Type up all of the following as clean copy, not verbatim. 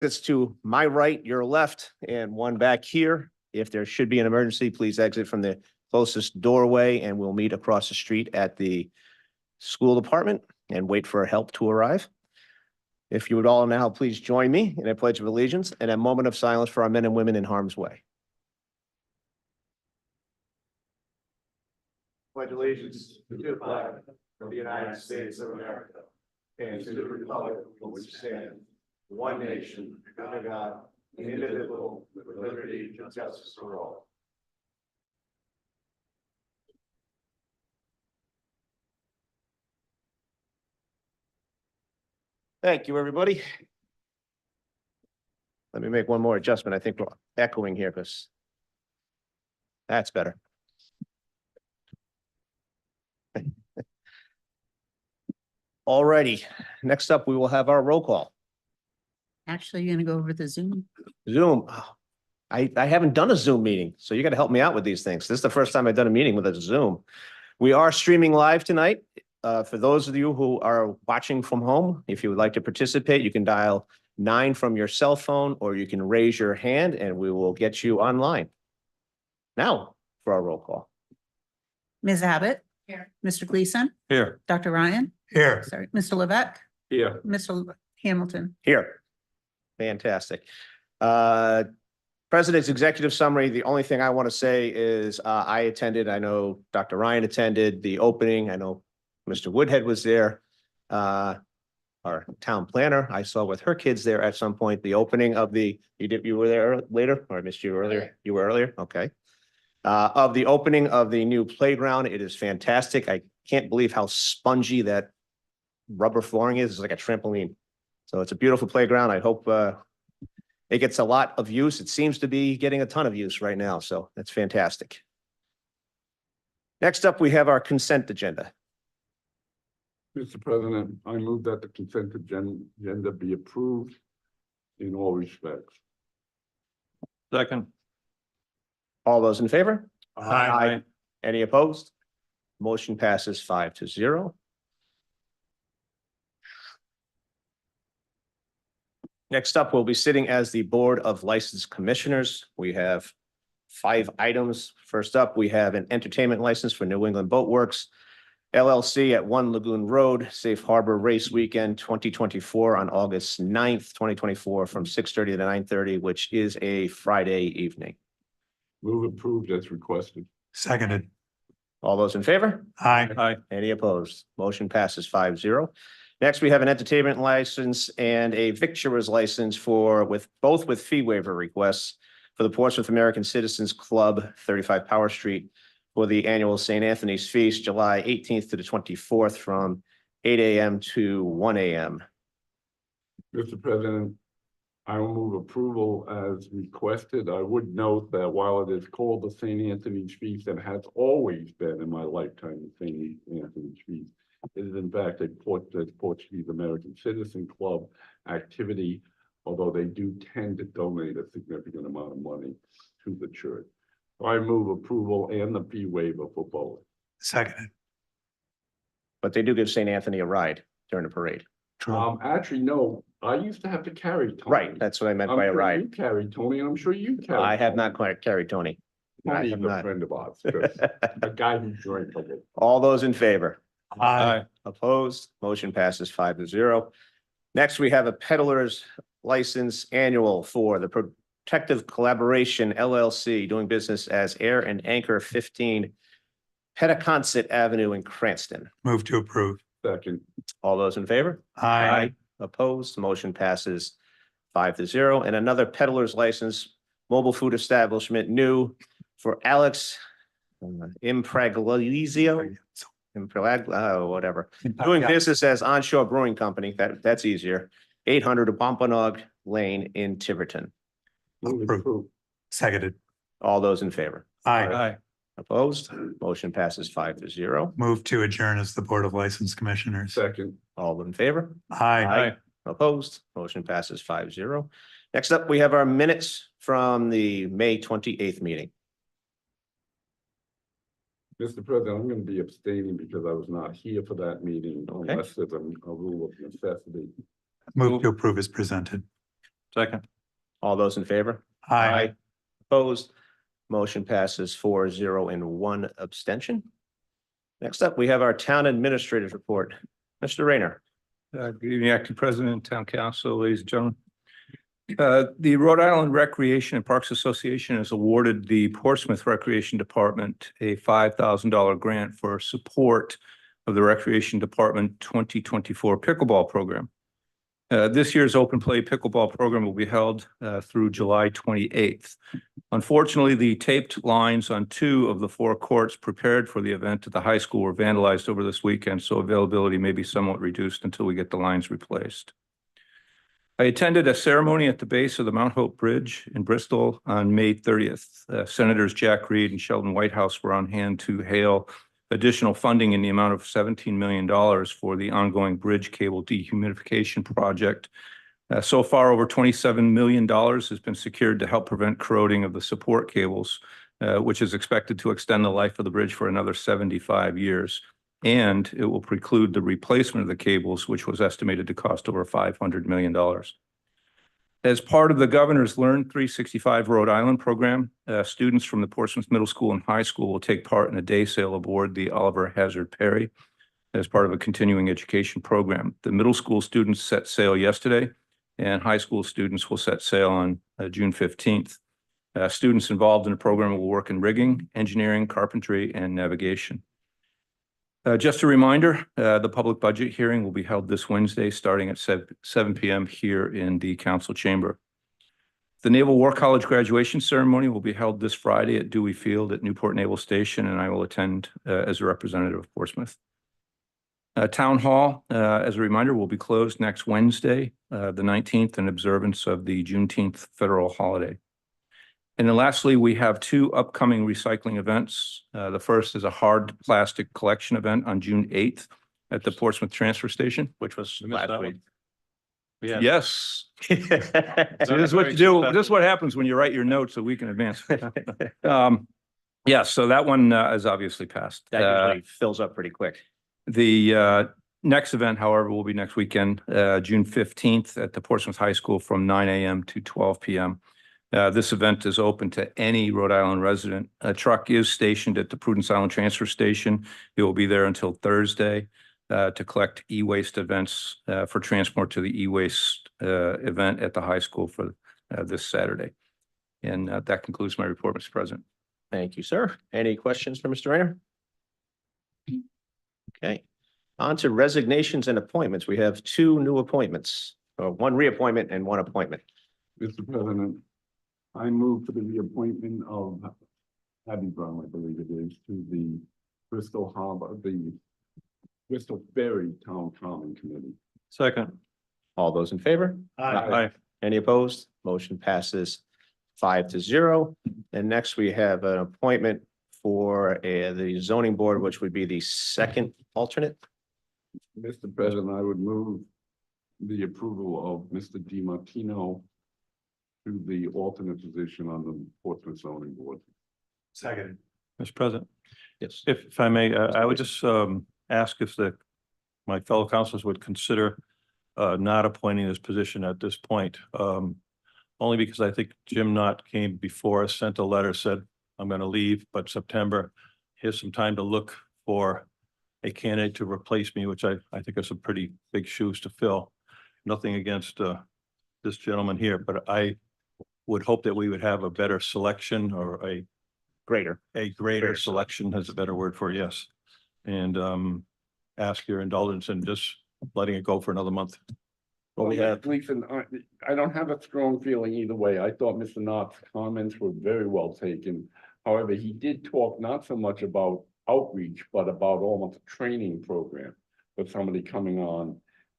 It's to my right, your left, and one back here. If there should be an emergency, please exit from the closest doorway and we'll meet across the street at the school department and wait for help to arrive. If you would all now please join me in a pledge of allegiance and a moment of silence for our men and women in harm's way. Pledge allegiance to the flag of the United States of America and to the republic for which it stands, one nation, under God, indivisible, with liberty and justice for all. Thank you, everybody. Let me make one more adjustment. I think we're echoing here because that's better. All righty. Next up, we will have our roll call. Actually, you're gonna go over the Zoom. Zoom. Oh, I haven't done a Zoom meeting, so you got to help me out with these things. This is the first time I've done a meeting with a Zoom. We are streaming live tonight. For those of you who are watching from home, if you would like to participate, you can dial 9 from your cell phone, or you can raise your hand and we will get you online. Now for our roll call. Ms. Abbott? Here. Mr. Gleason? Here. Dr. Ryan? Here. Sorry, Mr. Levesque? Here. Mr. Hamilton? Here. Fantastic. President's executive summary. The only thing I want to say is I attended, I know Dr. Ryan attended the opening. I know Mr. Woodhead was there. Our town planner, I saw with her kids there at some point, the opening of the, you were there later, or I missed you earlier? You were earlier? Okay. Of the opening of the new playground. It is fantastic. I can't believe how spongy that rubber flooring is. It's like a trampoline. So it's a beautiful playground. I hope it gets a lot of use. It seems to be getting a ton of use right now. So that's fantastic. Next up, we have our consent agenda. Mr. President, I move that the consent agenda be approved in all respects. Second. All those in favor? Aye. Any opposed? Motion passes 5-0. Next up, we'll be sitting as the Board of License Commissioners. We have 5 items. First up, we have an entertainment license for New England Boat Works LLC at 1 Lagoon Road, Safe Harbor Race Weekend 2024 on August 9th, 2024 from 6:30 to 9:30, which is a Friday evening. Move approved as requested. Seconded. All those in favor? Aye. Aye. Any opposed? Motion passes 5-0. Next, we have an entertainment license and a victuals license both with fee waiver requests for the Portsmouth American Citizens Club, 35 Power Street, for the annual St. Anthony's Feast, July 18th to the 24th from 8 a.m. to 1 a.m. Mr. President, I will move approval as requested. I would note that while it is called the St. Anthony's Feast and has always been in my lifetime the St. Anthony's Feast, it is in fact a Portuguese American Citizen Club activity, although they do tend to donate a significant amount of money to the church. So I move approval and the fee waiver for both. Seconded. But they do give St. Anthony a ride during the parade. Actually, no, I used to have to carry Tony. Right, that's what I meant by a I'm sure ride. you carried Tony, and I'm sure you carried. I have Tony. not quite carried Tony. I Tony's have a not. friend of ours, Chris, a guy who drank a little. All those in favor? Aye. Opposed? Motion passes 5-0. Next, we have a peddler's license annual for the Protective Collaboration LLC, doing business as Air and Anchor 15 Petticoncet Avenue in Cranston. Move to approve. Second, All those in favor? Aye. Opposed? Motion passes 5-0. And another peddler's license, mobile food establishment new for Alex Impraglizio. Whatever. Doing business as Onshore Brewing Company. That's easier. 800 Wampanoag Lane in Tiverton. move Approved. approved. Seconded. All those in favor? Aye. Opposed? Motion passes 5-0. Move to adjourn as the Board of License Commissioners. Second, All in favor? Aye. Opposed? Motion passes 5-0. Next up, we have our minutes from the May 28th meeting. Mr. President, I'm going to be abstaining because I was not here for that meeting Okay. unless there's a rule of necessity. Move to approve as presented. Second. All those in favor? Aye. Opposed? Motion passes 4-0 and 1 abstention. Next up, we have our town administrator's report. Mr. Rayner. Good evening, Acting President, Town Council, ladies and gentlemen. The Rhode Island Recreation and Parks Association has awarded the Portsmouth Recreation Department a $5,000 grant for support of the Recreation Department 2024 pickleball program. This year's open play pickleball program will be held through July 28th. Unfortunately, the taped lines on 2 of the 4 courts prepared for the event at the high school were vandalized over this weekend, so availability may be somewhat reduced until we get the lines replaced. I attended a ceremony at the base of the Mount Hope Bridge in Bristol on May 30th. Senators Jack Reed and Sheldon Whitehouse were on hand to hail additional funding in the amount of $17 million for the ongoing bridge cable dehumidification project. So far, over $27 million has been secured to help prevent corroding of the support cables, which is expected to extend the life of the bridge for another 75 years. And it will preclude the replacement of the cables, which was estimated to cost over $500 million. As part of the Governor's Learn 365 Rhode Island program, students from the Portsmouth Middle School and High School will take part in a day sail aboard the Oliver Hazard Perry as part of a continuing education program. The middle school students set sail yesterday, and high school students will set sail on June 15th. Students involved in the program will work in rigging, engineering, carpentry, and navigation. Just a reminder, the public budget hearing will be held this Wednesday, starting at 7 p.m. here in the council chamber. The Naval War College graduation ceremony will be held this Friday at Dewey Field at Newport Naval Station, and I will attend as a representative of Portsmouth. Town Hall, as a reminder, will be closed next Wednesday, the 19th, in observance of the Juneteenth federal holiday. And then lastly, we have 2 upcoming recycling events. The first is a hard plastic collection event on June 8th at the Portsmouth Transfer Station. Which was missed last that week. Yes. See, this is what you do. This is what happens when you write your notes a week in advance. Yeah, so that one is obviously passed. That usually fills up pretty quick. The next event, however, will be next weekend, June 15th at the Portsmouth High School from 9 a.m. to 12 p.m. This event is open to any Rhode Island resident. A truck is stationed at the Prudence Island Transfer Station. It will be there until Thursday to collect e-waste events for transport to the e-waste event at the high school for this Saturday. And that concludes my report, Mr. President. Thank you, sir. Any questions for Mr. Rayner? Okay, on to resignations and appointments. We have 2 new appointments, or 1 reappointment and 1 appointment. Mr. President, I move for the reappointment of Abby Brown, I believe it is, to the Bristol Harbor, the Bristol Ferry Town Common Committee. Second. All those in favor? Aye. Any opposed? Motion passes 5-0. And next we have an appointment for the zoning board, which would be the 2nd alternate. Mr. President, I would move the approval of Mr. DiMartino to the alternate position on the Portsmouth zoning board. Second. Mr. President, Yes. if I may, I would just ask if my fellow councilors would consider not appointing this position at this point. Only because I think Jim Knott came before us, sent a letter, said, I'm going to leave, but September, here's some time to look for a candidate to replace me, which I think are some pretty big shoes to fill. Nothing against this gentleman here, but I would hope that we would have a better selection, or a Greater. greater selection is a better word for it, yes. And ask your indulgence in just letting it go for another month. Well, we have, Lisa, I don't have a strong feeling either way. I thought Mr. Knott's comments were very well taken. However, he did talk not so much about outreach, but about almost a training program for somebody coming on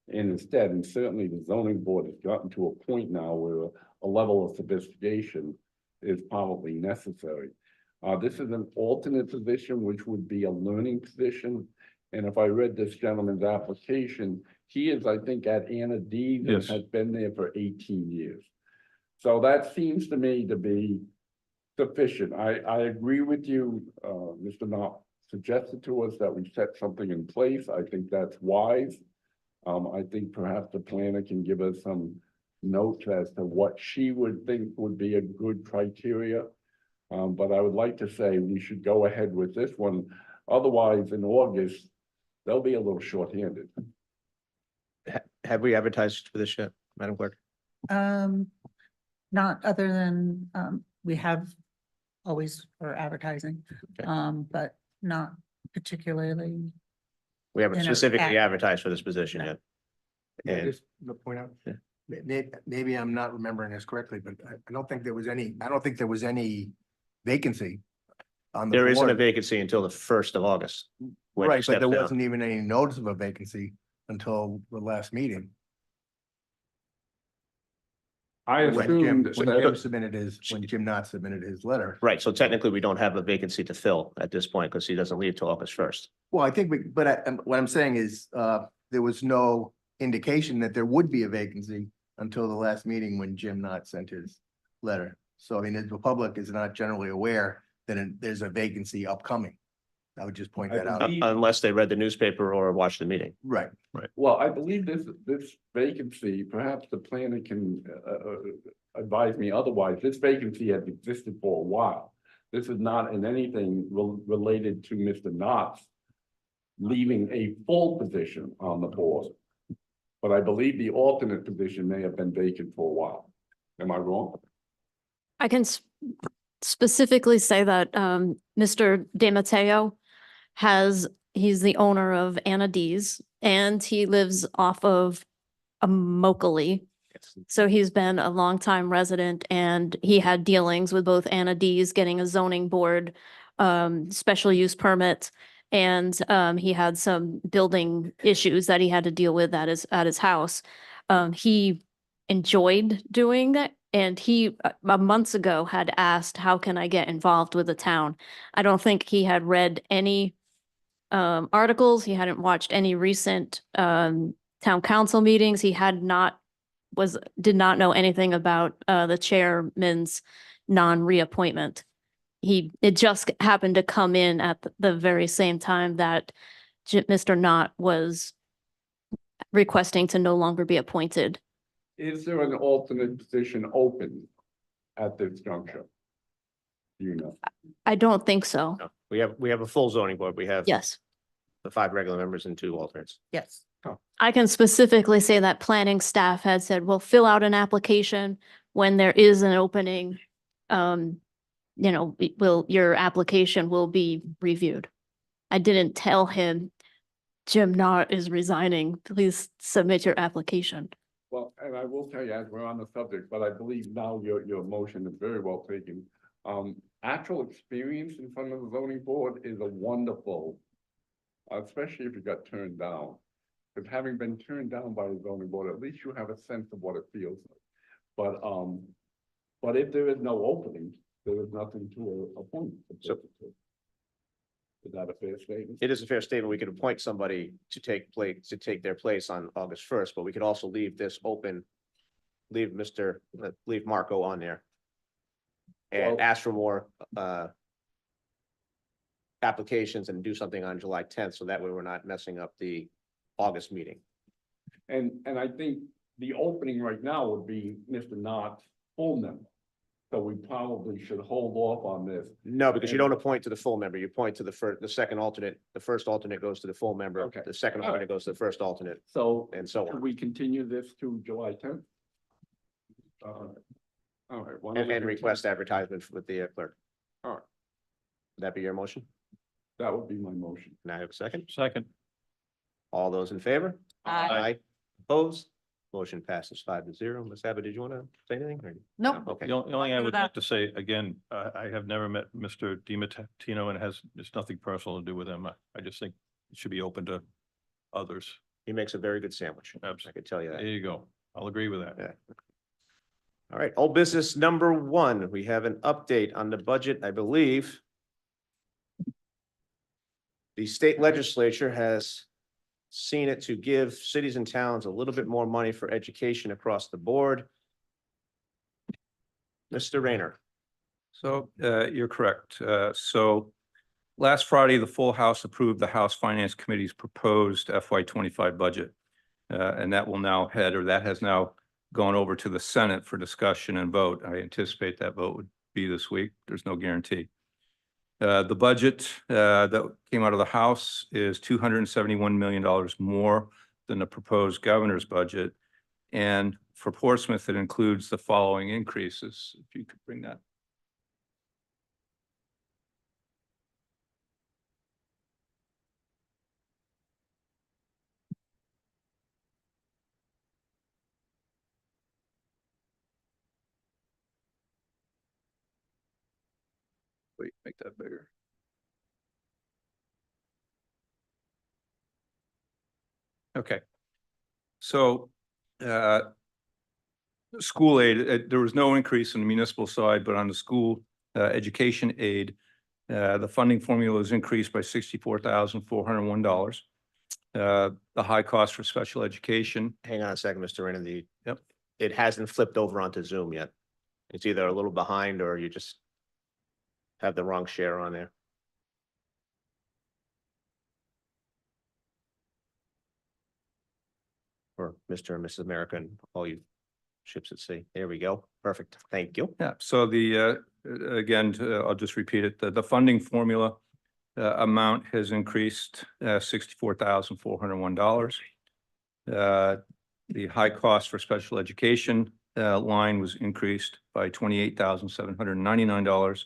in instead. And certainly the zoning board has gotten to a point now where a level of sophistication is probably necessary. This is an alternate position, which would be a learning position. And if I read this gentleman's application, he is, I think, at Anna Dees and Yes. has been there for 18 years. So that seems to me to be sufficient. I agree with you. Mr. Knott suggested to us that we set something in place. I think that's wise. I think perhaps the planner can give us some notes as to what she would think would be a good criteria. But I would like to say we should go ahead with this one. Otherwise, in August, they'll be a little shorthanded. Have we advertised for this yet, Madam Clerk? Not other than, we have always for advertising, Okay. but not particularly. We haven't In a- specifically ad- advertised for this position No. yet. Yeah, And just to point out, Yeah. maybe I'm not remembering this correctly, but I don't think there was any vacancy on the there isn't a board. vacancy until the 1st of August. when he Right, but steps there down. wasn't even any notice of a vacancy until the last meeting. I When Jim, assumed, when Jim Knott submitted his letter. Right, so technically, we don't have a vacancy to fill at this point because he doesn't leave till August 1st. Well, I think, what I'm saying is, there was no indication that there would be a vacancy until the last meeting when Jim Knott sent his letter. So I mean, the public is not generally aware that there's a vacancy upcoming. I would just point I that out. believe- Unless they read the newspaper or watched the meeting. Right. well, I believe this vacancy, perhaps the planner can advise me otherwise. This vacancy has existed for a while. This is not in anything related to Mr. Knott's leaving a full position on the board. But I believe the alternate position may have been vacant for a while. Am I wrong? I can specifically say that Mr. De Matteo he's the owner of Anna D's and he lives off of Immokalee. So he's been a longtime resident and he had dealings with both Anna D's getting a zoning board special use permit. And he had some building issues that he had to deal with at his house. He enjoyed doing that. And he, months ago, had asked, how can I get involved with the town? I don't think he had read any articles. He hadn't watched any recent town council meetings. He did not know anything about the chairman's non-reappointment. It just happened to come in at the very same time that Mr. Knott was requesting to no longer be appointed. Is there an alternate position open at this juncture? Do you know? I don't think so. No, we have a full zoning board. We have Yes. the 5 regular members and 2 alternates. Yes. I can specifically say that planning staff had said, well, fill out an application when there is an opening. Your application will be reviewed. I didn't tell him, Jim Knott is resigning. Please submit your application. Well, and I will tell you, as we're on the subject, but I believe now your motion is very well taken. Actual experience in front of the zoning board is a wonderful, especially if you got turned down. Because having been turned down by the zoning board, at least you have a sense of what it feels like. But if there is no opening, there is nothing to appoint. So- Is that a fair statement? It is a fair statement. We could appoint somebody to take their place on August 1st, but we could also leave this open. Leave Marco on there. And Well- ask for more applications and do something on July 10th, so that way we're not messing up the August meeting. And I think the opening right now would be Mr. Knott's full member. So we probably should hold off on this. No, because you don't appoint to the full member. You appoint to the second alternate. The first alternate goes to the full member. Okay. The second All right. alternate goes to the first alternate, So and so should on. we continue this to July 10th? All right. why don't And we- request advertisement with the clerk. All right. Would that be your motion? That would be my motion. Can I have a second? Second. All those in favor? Aye. Opposed? Motion passes 5-0. Ms. Abbott, did you want to say anything? or- Nope. Okay. The only thing I Agree would with like to say, again, I have never met Mr. DiMattino and it's nothing personal to do with him. I just think it should be open to others. He makes a very good sandwich. I Absolutely. can tell you There that. you go. I'll agree with that. Yeah. All right, old business number 1, we have an update on the budget, I believe. The state legislature has seen it to give cities and towns a little bit more money for education across the board. Mr. Rayner. So you're correct. So last Friday, the full House approved the House Finance Committee's proposed FY 25 budget. And that has now going over to the Senate for discussion and vote. I anticipate that vote would be this week. There's no guarantee. The budget that came out of the House is $271 million more than the proposed governor's budget. And for Portsmouth, it includes the following increases. If you could bring that. Wait, make that bigger. Okay. So, school aid, there was no increase in the municipal side, but on the school, education aid, the funding formula was increased by $64,401. The high cost for special education. Hang on a second, Mr. Rena, Yep. it hasn't flipped over onto Zoom yet. It's either a little behind or you just have the wrong share on there. Or Mr. and Mrs. America and all you ships at sea. There we go. Perfect. Thank you. Yeah, so again, I'll just repeat it. The funding formula amount has increased $64,401. The high cost for special education line was increased by $28,799.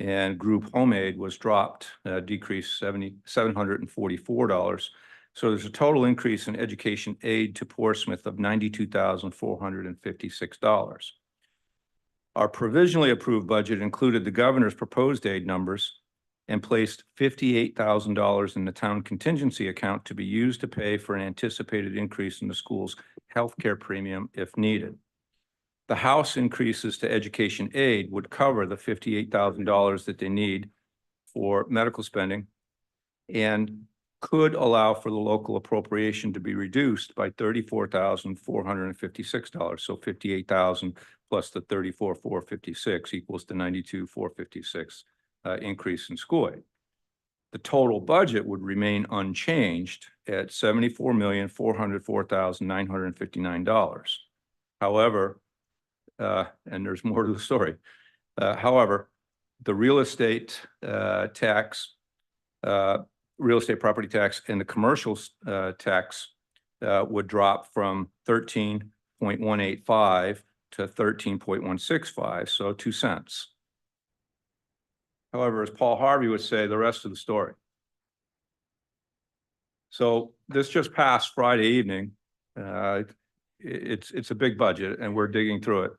And group home aid was dropped, decreased $744. So there's a total increase in education aid to Portsmouth of $92,456. Our provisionally approved budget included the governor's proposed aid numbers and placed $58,000 in the town contingency account to be used to pay for an anticipated increase in the school's healthcare premium if needed. The House increases to education aid would cover the $58,000 that they need for medical spending and could allow for the local appropriation to be reduced by $34,456. So $58,000 plus the $34,456 equals the $92,456 increase in school aid. The total budget would remain unchanged at $74,404,959. However, and there's more to the story. However, the real estate tax, real estate property tax and the commercial tax would drop from 13.185 to 13.165, so 2 cents. However, as Paul Harvey would say, the rest of the story. So this just passed Friday evening. It's a big budget and we're digging through it.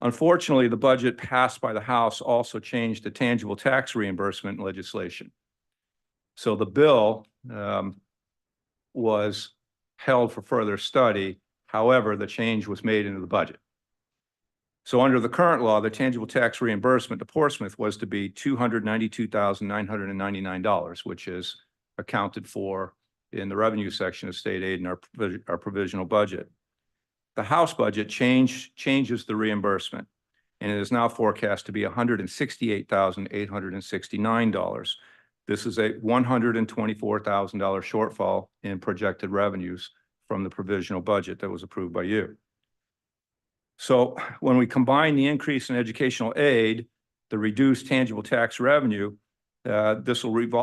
Unfortunately, the budget passed by the House also changed the tangible tax reimbursement legislation. So the bill was held for further study. However, the change was made into the budget. So under the current law, the tangible tax reimbursement to Portsmouth was to be $292,999, which is accounted for in the revenue section of state aid in our provisional budget. The House budget changes the reimbursement, and it is now forecast to be $168,869. This is a $124,000 shortfall in projected revenues from the provisional budget that was approved by you. So when we combine the increase in educational aid, the reduced tangible tax revenue, this would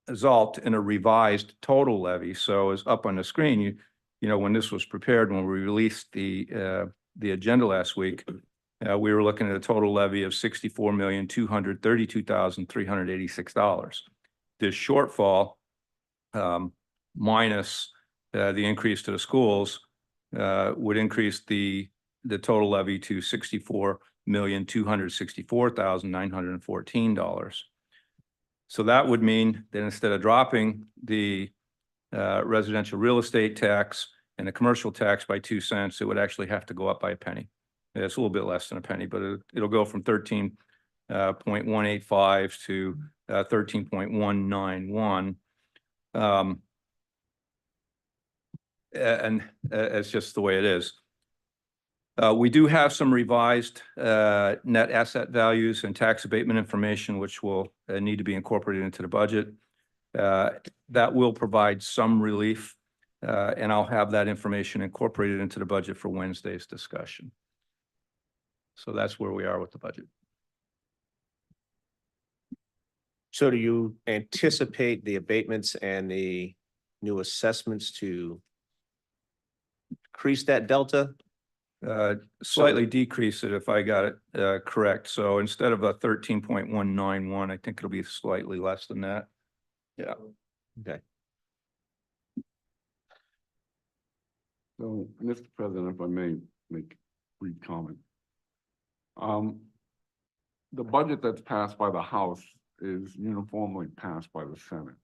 result in a revised total levy. So as up on the screen, you know, when this was prepared, when we released the agenda last week, we were looking at a total levy of $64,232,386. This shortfall, minus the increase to the schools, would increase the total levy to $64,264,914. So that would mean that instead of dropping the residential real estate tax and the commercial tax by 2 cents, it would actually have to go up by a penny. It's a little bit less than a penny, but it'll go from 13.185 to 13.191. And it's just the way it is. We do have some revised net asset values and tax abatement information, which will need to be incorporated into the budget. That will provide some relief And I'll have that information incorporated into the budget for Wednesday's discussion. So that's where we are with the budget. So do you anticipate the abatements and the new assessments to increase that delta? Slightly decrease it if I got it correct. So instead of a 13.191, I think it'll be slightly less than that. Yeah. Okay. So, Mr. President, if I may make a brief comment. The budget that's passed by the House is uniformly passed by the Senate.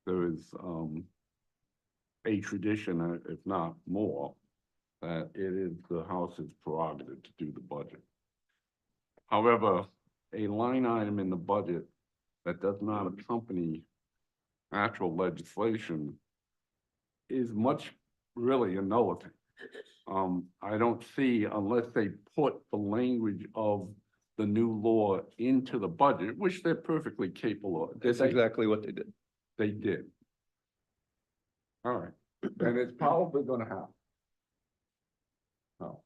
There is a tradition, if not more, that it is the House's prerogative to do the budget. However, a line item in the budget that does not accompany actual legislation is much really a nullity. I don't see, unless they put the language of the new law into the budget, which they're perfectly capable of. That's exactly what they did. They did. All right, and it's probably gonna happen. Oh,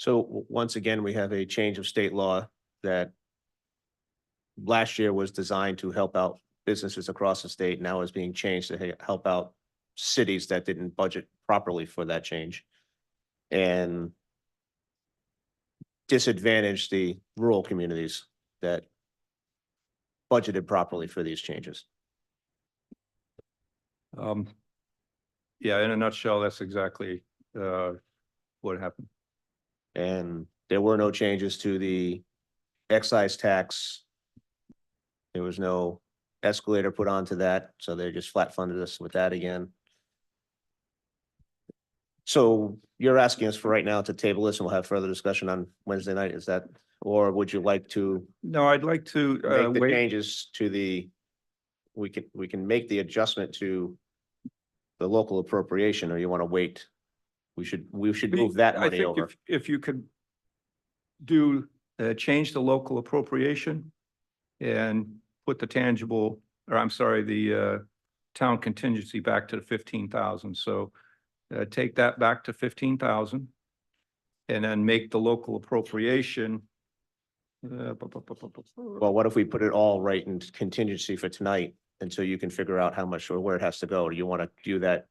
So once again, we have a change of state law that last year was designed to help out businesses across the state, now is being changed to help out cities that didn't budget properly for that change. And disadvantage the rural communities that budgeted properly for these changes. Yeah, in a nutshell, that's exactly what happened. And there were no changes to the excise tax. There was no escalator put onto that, so they just flat funded us with that again. So you're asking us for right now to table this and we'll have further discussion on Wednesday night, is that, or would you like to No, I'd like to make the wait. changes to the, we can make the adjustment to the local appropriation, or you want to wait? We should move that I money think over. if you could do, change the local appropriation and put the tangible, or I'm sorry, the town contingency back to the 15,000. So take that back to 15,000 and then make the local appropriation. Well, what if we put it all right in contingency for tonight until you can figure out how much or where it has to go? Do you want to do that?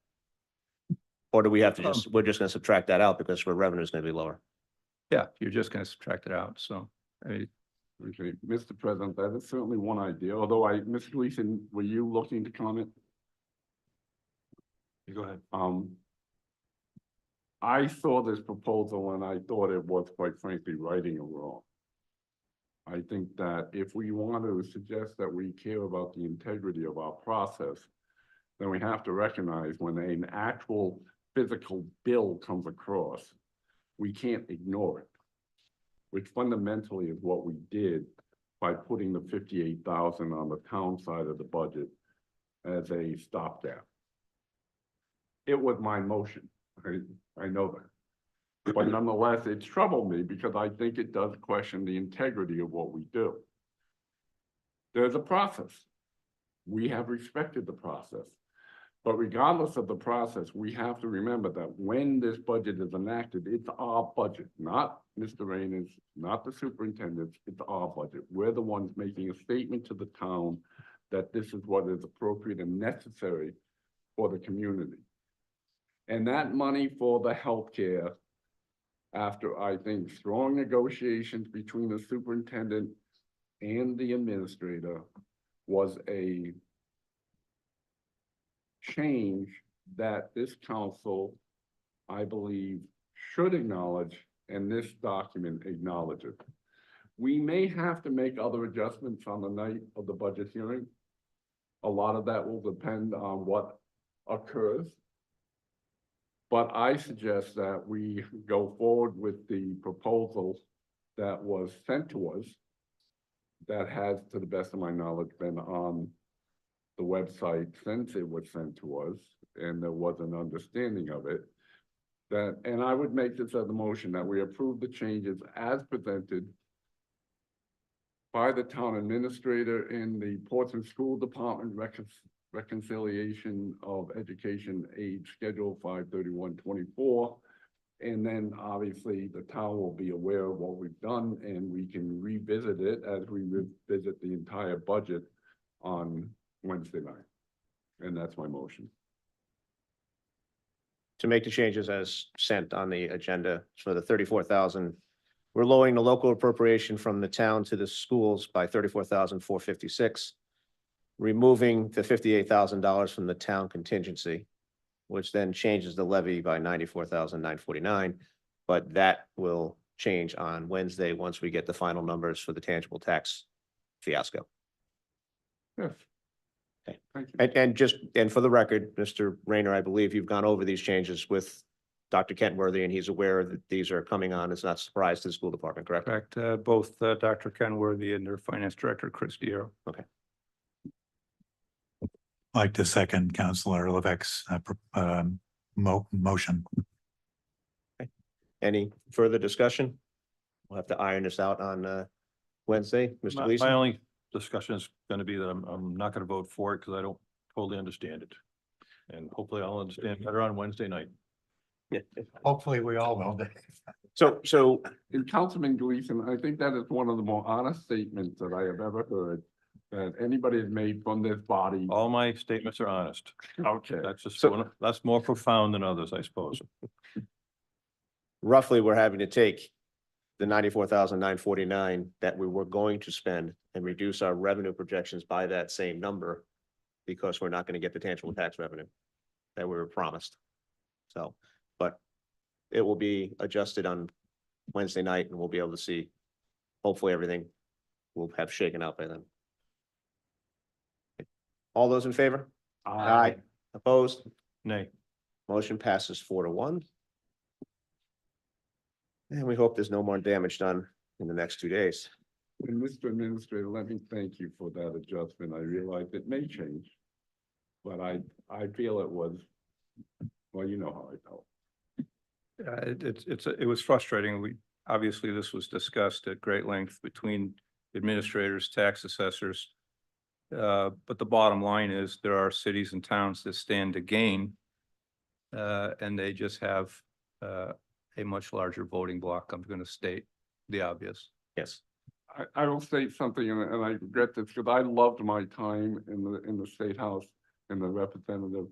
Or do we have to just, we're just going to subtract that out because our revenue is going to be lower? Yeah, you're just going to subtract it out. So okay, Mr. President, that is certainly one idea, although Ms. Gleason, were you looking to comment? You go ahead. I saw this proposal and I thought it was, quite frankly, righting a wrong. I think that if we want to suggest that we care about the integrity of our process, then we have to recognize when an actual physical bill comes across, we can't ignore it, which fundamentally is what we did by putting the 58,000 on the town side of the budget as a stopgap. It was my motion. I know that. But nonetheless, it's troubled me because I think it does question the integrity of what we do. There's a process. We have respected the process. But regardless of the process, we have to remember that when this budget is enacted, it's our budget, not Mr. Rayner's, not the superintendent's, it's our budget. We're the ones making a statement to the town that this is what is appropriate and necessary for the community. And that money for the healthcare, after I think strong negotiations between the superintendent and the administrator, was a change that this council, I believe, should acknowledge, and this document acknowledges. We may have to make other adjustments on the night of the budget hearing. A lot of that will depend on what occurs. But I suggest that we go forward with the proposal that was sent to us, that has, to the best of my knowledge, been on the website since it was sent to us, and there was an understanding of it. That, and I would make this as a motion that we approve the changes as presented by the town administrator in the Portsmouth School Department reconciliation of education aid schedule 5/31/24. And then obviously the town will be aware of what we've done and we can revisit it as we revisit the entire budget on Wednesday night. And that's my motion. To make the changes as sent on the agenda for the 34,000. We're lowering the local appropriation from the town to the schools by 34,456. Removing the $58,000 from the town contingency, which then changes the levy by 94,949. But that will change on Wednesday, once we get the final numbers for the tangible tax fiasco. Yes. Okay. Thank you. And for the record, Mr. Rayner, I believe you've gone over these changes with Dr. Kentworthy, and he's aware that these are coming on. It's not a surprise to the school department, correct? Correct, both Dr. Kenworthy and their finance director, Chris Diero. Like to second Counselor Levesque's motion. Any further discussion? We'll have to iron this out on Wednesday. Mr. My Gleason? only discussion is going to be that I'm not going to vote for it because I don't totally understand it. And hopefully I'll understand better on Wednesday night. Hopefully we all will. So And Councilman Gleason, I think that is one of the more honest statements that I have ever heard that anybody has made from this body. All my statements are honest. Okay. That's just, So- that's more profound than others, I suppose. roughly, we're having to take the 94,949 that we were going to spend and reduce our revenue projections by that same number, because we're not going to get the tangible tax revenue that we were promised. So, but it will be adjusted on Wednesday night, and we'll be able to see, hopefully everything will have shaken out by then. All those in favor? Opposed? Nay. Motion passes 4-1. And we hope there's no more damage done in the next 2 days. And Mr. Administrator, let me thank you for that adjustment. I realize it may change. But I feel it was, well, you know how I felt. It was frustrating. Obviously, this was discussed at great length between administrators, tax assessors. But the bottom line is there are cities and towns that stand to gain. And they just have, a much larger voting block. I'm going to state the obvious. Yes. I will say something, and I regret this, because I loved my time in the State House and the representative.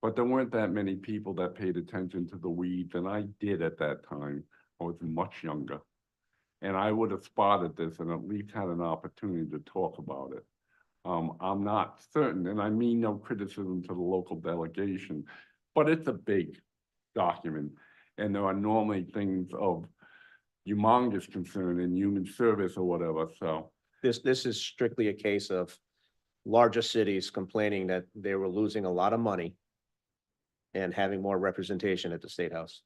But there weren't that many people that paid attention to the weeds, and I did at that time. I was much younger. And I would have spotted this and at least had an opportunity to talk about it. I'm not certain, and I mean no criticism to the local delegation, but it's a big document. And there are normally things of humongous concern in human service or whatever, so. This is strictly a case of larger cities complaining that they were losing a lot of money and having more representation at the State House.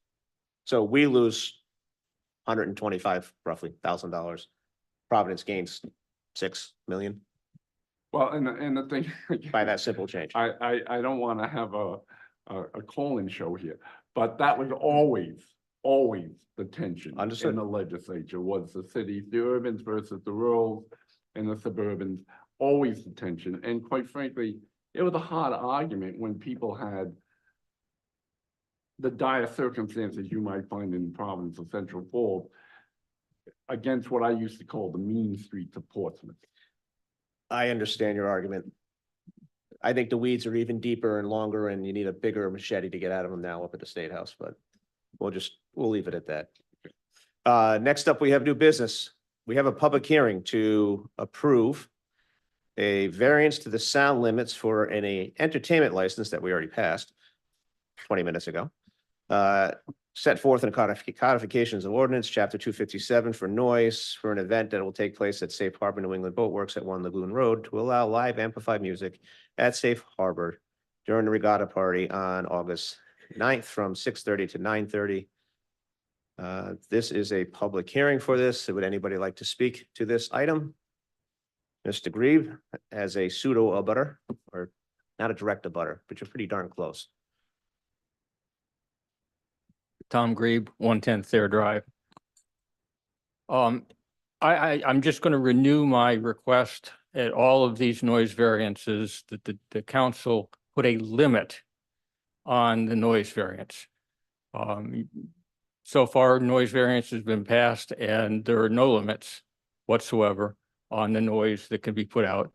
So we lose $125 roughly $1,000. Providence gains 6 million Well, and the thing. by that simple change. I don't want to have a call-in show here, but that was always the tension. Understood. In the legislature was the cities, the urbans versus the rurals and the suburbans, always the tension. And quite frankly, it was a hard argument when people had the dire circumstances you might find in Providence or Central Falls against what I used to call the mean streets of Portsmouth. I understand your argument. I think the weeds are even deeper and longer, and you need a bigger machete to get out of them now up at the State House, but we'll leave it at that. Next up, we have new business. We have a public hearing to approve a variance to the sound limits for an entertainment license that we already passed 20 minutes ago. Set forth in codifications of ordinance, chapter 257 for noise for an event that will take place at Safe Harbor New England Boat Works at 1 Lagoon Road to allow live amplified music at Safe Harbor during the regatta party on August 9th from 6:30 to 9:30. This is a public hearing for this. Would anybody like to speak to this item? Mr. Grieve, as a pseudo abutter, or not a direct abutter, but you're pretty darn close. Tom Grebe, 110 Thayer Drive. I'm just going to renew my request at all of these noise variances, that the council put a limit on the noise variance. So far, noise variance has been passed and there are no limits whatsoever on the noise that can be put out.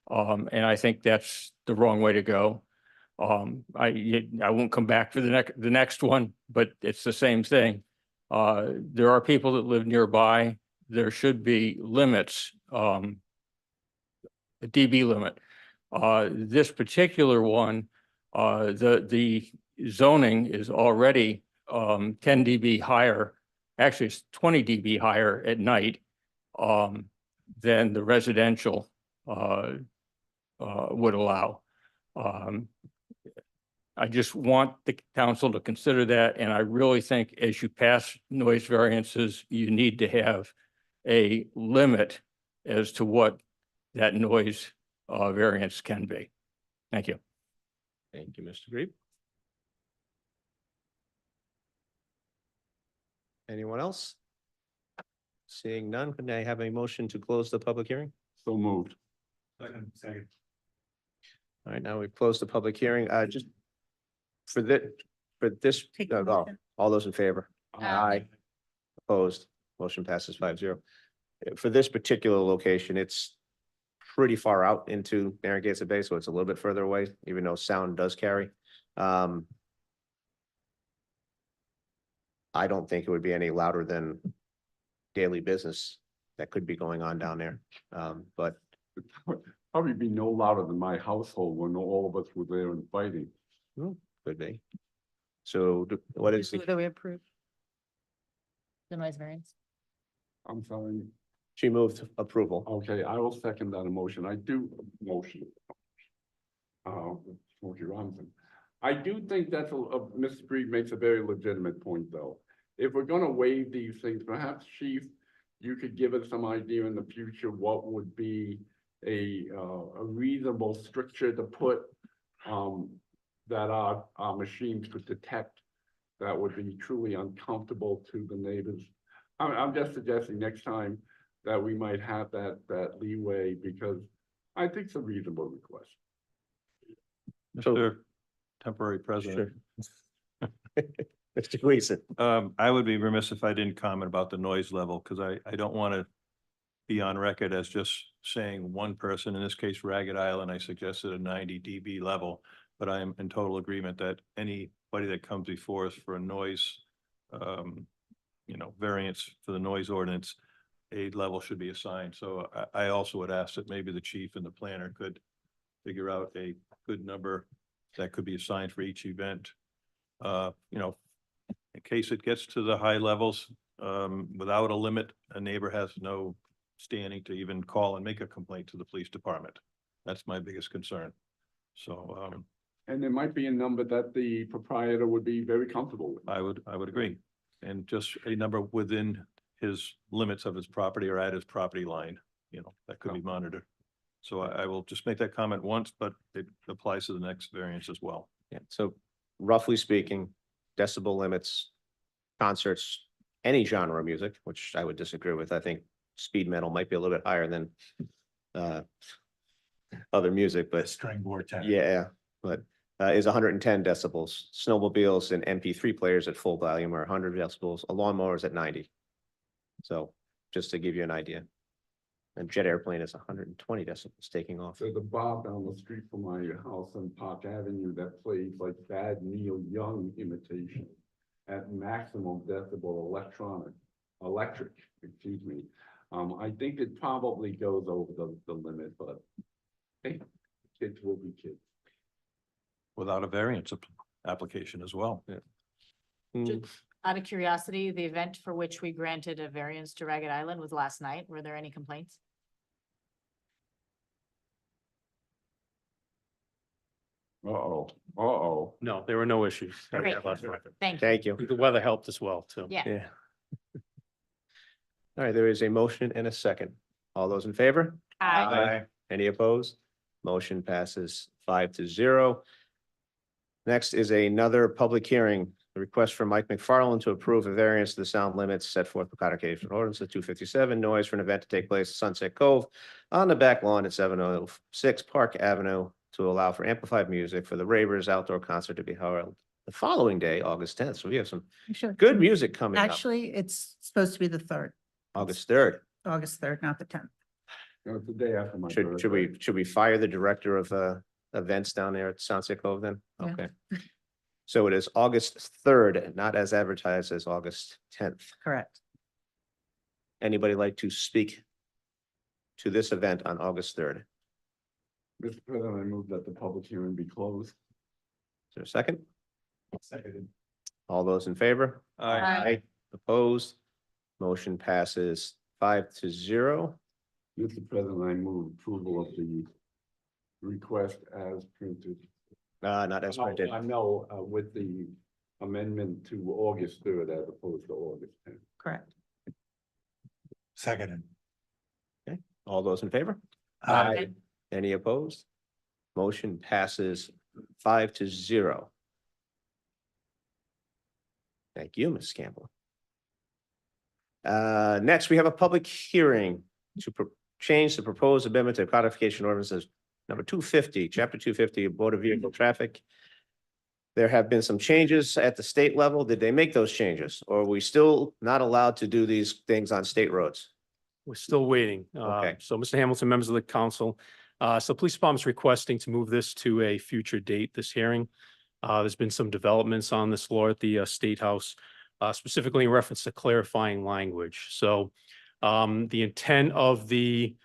And I think that's the wrong way to go. I won't come back for the next one, but it's the same thing. There are people that live nearby. There should be limits, a dB limit. This particular one, the zoning is already 10 dB higher. Actually, it's 20 dB higher at night than the residential would allow. I just want the council to consider that, and I really think as you pass noise variances, you need to have a limit as to what that noise variance can be. Thank you. Thank you, Mr. Grebe. Anyone else? Seeing none, can I have a motion to close the public hearing? So moved. Second. All right, now we've closed the public hearing. Just for this, Take a motion. all those in favor? Aye. Opposed, motion passes 5-0. For this particular location, it's pretty far out into Narragansett Bay, so it's a little bit further away, even though sound does carry. I don't think it would be any louder than daily business that could be going on down there. But Probably be no louder than my household when all of us were there and fighting. could be. So what is, Move that we approve the noise variance. I'm sorry. she moved approval. Okay, I will second that emotion. I do motion. Smokey Robinson. I do think that's Mr. Grebe makes a very legitimate point, though. If we're gonna waive these things, perhaps, Chief, you could give us some idea in the future what would be a reasonable stricture to put that our machines could detect that would be truly uncomfortable to the neighbors. I'm just suggesting next time that we might have that leeway, because I think it's a reasonable request. So- Mr. Temporary President. Mr. Gleason. I would be remiss if I didn't comment about the noise level, because I don't want to be on record as just saying one person, in this case, Ragged Island, I suggested a 90 dB level, but I am in total agreement that anybody that comes before us for a noise, variance for the noise ordinance, a level should be assigned. So I also would ask that maybe the chief and the planner could figure out a good number that could be assigned for each event. In case it gets to the high levels, without a limit, a neighbor has no standing to even call and make a complaint to the police department. That's my biggest concern. So, And there might be a number that the proprietor would be very comfortable with. I would agree. And just a number within his limits of his property or at his property line, that could be monitored. So I will just make that comment once, but it applies to the next variance as well. Yeah, so roughly speaking, decibel limits, concerts, any genre of music, which I would disagree with. I think speed metal might be a little bit higher than other music, but String quartet. yeah, but is 110 decibels. Snowmobiles and MP3 players at full volume are 100 decibels, a lawnmower is at 90. So just to give you an idea. A jet airplane is 120 decibels taking off. There's a bar down the street from my house on Park Avenue that plays like bad Neil Young imitation at maximum decibel electric, excuse me. I think it probably goes over the limit, but hey, kids will be kids. Without a variance application as well. Mm, Out of curiosity, the event for which we granted a variance to Ragged Island was last night. Were there any complaints? Uh-oh. No, there were no issues. Great. Thank you. Thank you. The weather helped as well, too. Yeah. Yeah. All right, there is a motion and a second. All those in favor? Aye. Any opposed? Motion passes 5-0. Next is another public hearing The request from Mike McFarland to approve a variance to the sound limits set forth in codification ordinance at 257 noise for an event to take place at Sunset Cove on the back lawn at 706 Park Avenue to allow for amplified music for the Ravers outdoor concert to be held the following day, August 10th. So we have some Actually- good music coming up, Actually, it's supposed to be the 3rd, August 3rd. August 3rd, not the 10th. You know, it's the day after my Should birthday. should we fire the director of events down there at Sunset Cove then? Yeah. Okay. So it is August 3rd, not as advertised as August 10th. Correct. Anybody like to speak to this event on August 3rd? Is Mr. President, I move that the public hearing be closed. there a second? Seconded. All those in favor? Aye. Opposed? Motion passes 5-0. Mr. President, I move approval of the request as printed. Not as printed. I know, with the amendment to August 3rd as opposed to August 10th. Correct. Seconded. All those in favor? Aye. Any opposed? Motion passes 5-0. Thank you, Ms. Campbell. Next, we have a public hearing to change the proposed amendment to codification ordinances number 250, chapter 250 of motor vehicle traffic. There have been some changes at the state level. Did they make those changes? Or are we still not allowed to do these things on state roads? We're still waiting. Okay. So Mr. Hamilton, members of the council, so police department's requesting to move this to a future date, this hearing. There's been some developments on this law at the State House, specifically in reference to clarifying language. So the intent of the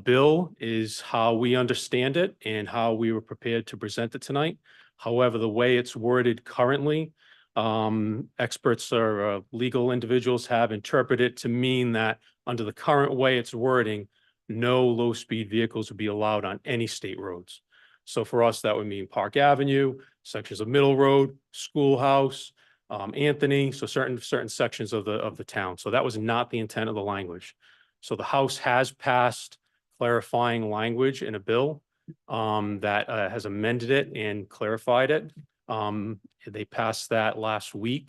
bill is how we understand it and how we were prepared to present it tonight. However, the way it's worded currently, experts or legal individuals have interpreted it to mean that under the current way it's wording, no low-speed vehicles would be allowed on any state roads. So for us, that would mean Park Avenue, sections of Middle Road, Schoolhouse, Anthony, so certain sections of the town. So that was not the intent of the language. So the House has passed clarifying language in a bill that has amended it and clarified it. They passed that last week.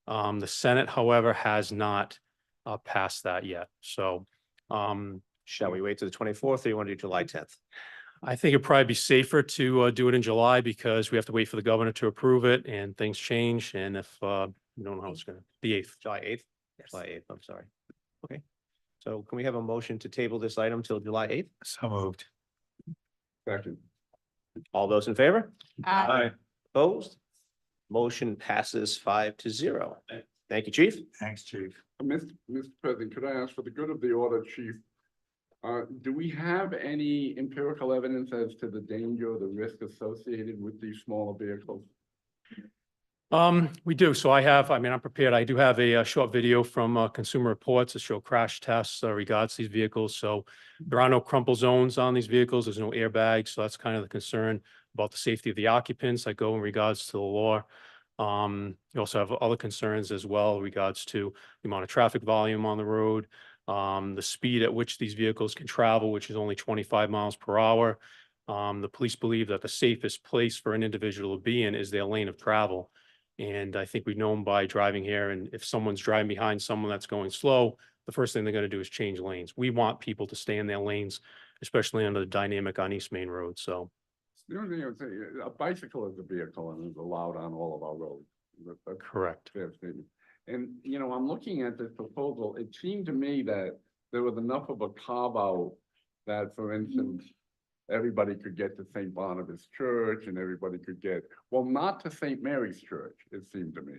The Senate, however, has not passed that yet. So Shall we wait to the 24th or you want to do July 10th? I think it'd probably be safer to do it in July because we have to wait for the governor to approve it and things change. And if we don't know how it's gonna, the 8th. July 8th? July 8th, I'm sorry. Okay. So can we have a motion to table this item till July 8th? So moved. Second. All those in favor? Aye. Opposed? Motion passes 5-0. Thank you, chief. Thanks, chief. Mr. President, could I ask for the good of the order, chief? Do we have any empirical evidence as to the danger or the risk associated with these smaller vehicles? We do. So I'm prepared. I do have a short video from Consumer Reports to show crash tests regards to these vehicles. So there are no crumple zones on these vehicles. There's no airbags. So that's kind of the concern about the safety of the occupants that go in regards to the law. You also have other concerns as well in regards to the amount of traffic volume on the road, the speed at which these vehicles can travel, which is only 25 miles per hour. The police believe that the safest place for an individual to be in is their lane of travel. And I think we've known by driving here, and if someone's driving behind someone that's going slow, the first thing they're going to do is change lanes. We want people to stay in their lanes, especially under the dynamic on East Main Road. So The only thing I would say, a bicycle is a vehicle and is allowed on all of our roads. That's correct. fair statement. And, you know, I'm looking at this proposal, it seemed to me that there was enough of a carve out that, for instance, everybody could get to St. Barnabas Church and everybody could get, well, not to St. Mary's Church, it seemed to me.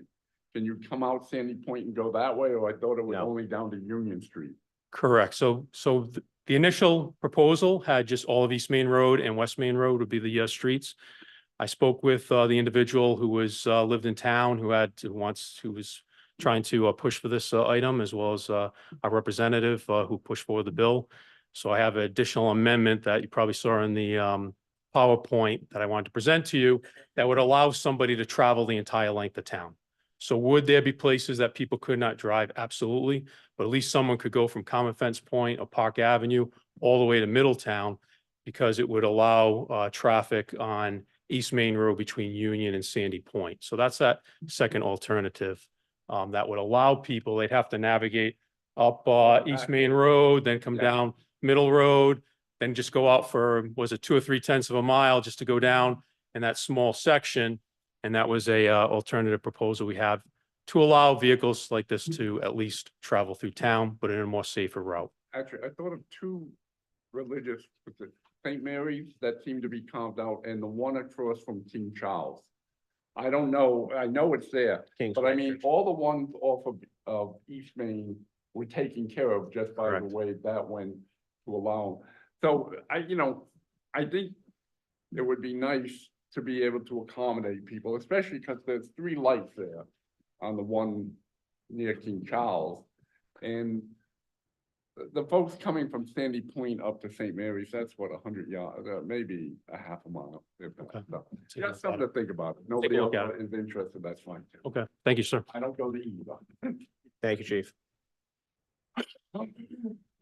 Can you come out Sandy Point and go that way? Or I thought it was No. only down to Union Street. Correct. So the initial proposal had just all of East Main Road and West Main Road would be the streets. I spoke with the individual who was lived in town, who was trying to push for this item, as well as our representative who pushed forward the bill. So I have an additional amendment that you probably saw in the PowerPoint that I wanted to present to you that would allow somebody to travel the entire length of town. So would there be places that people could not drive? Absolutely. But at least someone could go from Common Fence Point or Park Avenue all the way to Middletown, because it would allow traffic on East Main Road between Union and Sandy Point. So that's that second alternative that would allow people, they'd have to navigate up East Main Road, then come down Middle Road, then just go out for, was it 2 or 3/10 of a mile just to go down in that small section? And that was a alternative proposal we have to allow vehicles like this to at least travel through town, but in a more safer route. Actually, I thought of two religious, St. Mary's that seem to be carved out and the one across from King Charles. I don't know, I know it's there, King's but I Way mean, Church. all the ones off of East Main were taken care of just by the Correct. way that went to allow. So I think it would be nice to be able to accommodate people, especially because there's 3 lights there on the one near King Charles. And the folks coming from Sandy Point up to St. Mary's, that's what, 100 yards, maybe a half a mile. If that. Okay. So, Take a yeah, look something at to think about. If nobody look else at is interested, that's fine too. Okay, thank you, sir. I don't go to either. Thank you, chief.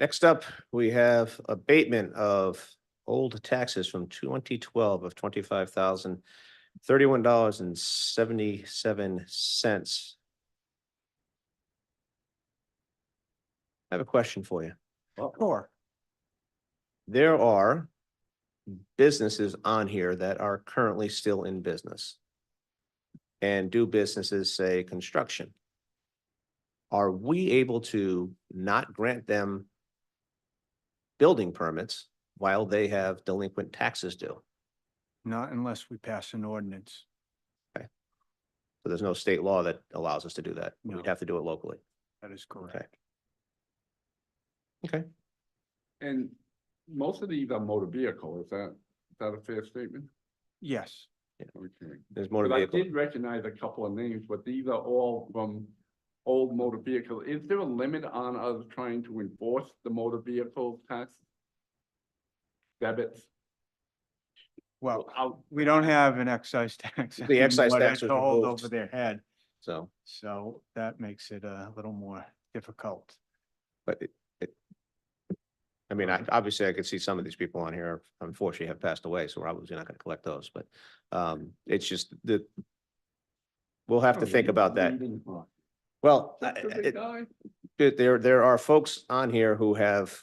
Next up, we have abatement of old taxes from 2012 of $25,031.77. I have a question for you. Sure. There are businesses on here that are currently still in business and do businesses, say, construction. Are we able to not grant them building permits while they have delinquent taxes due? Not unless we pass an ordinance. So there's no state law that allows us to do that. No. We'd have to do it locally. That is correct. Okay. And most of these are motor vehicle, is that a fair statement? Yes. Okay. There's motor But I vehicle. did recognize a couple of names, but these are all from old motor vehicle. Is there a limit on us trying to enforce the motor vehicle tax? Debits? Well, we don't have an excise tax. The excise anymore. tax That's was a hold removed. over their head, So, so that makes it a little more difficult. but I mean, obviously I could see some of these people on here unfortunately have passed away, so we're obviously not gonna collect those, but it's just that we'll have to think about that. Well, That's a big guy. there are folks on here who have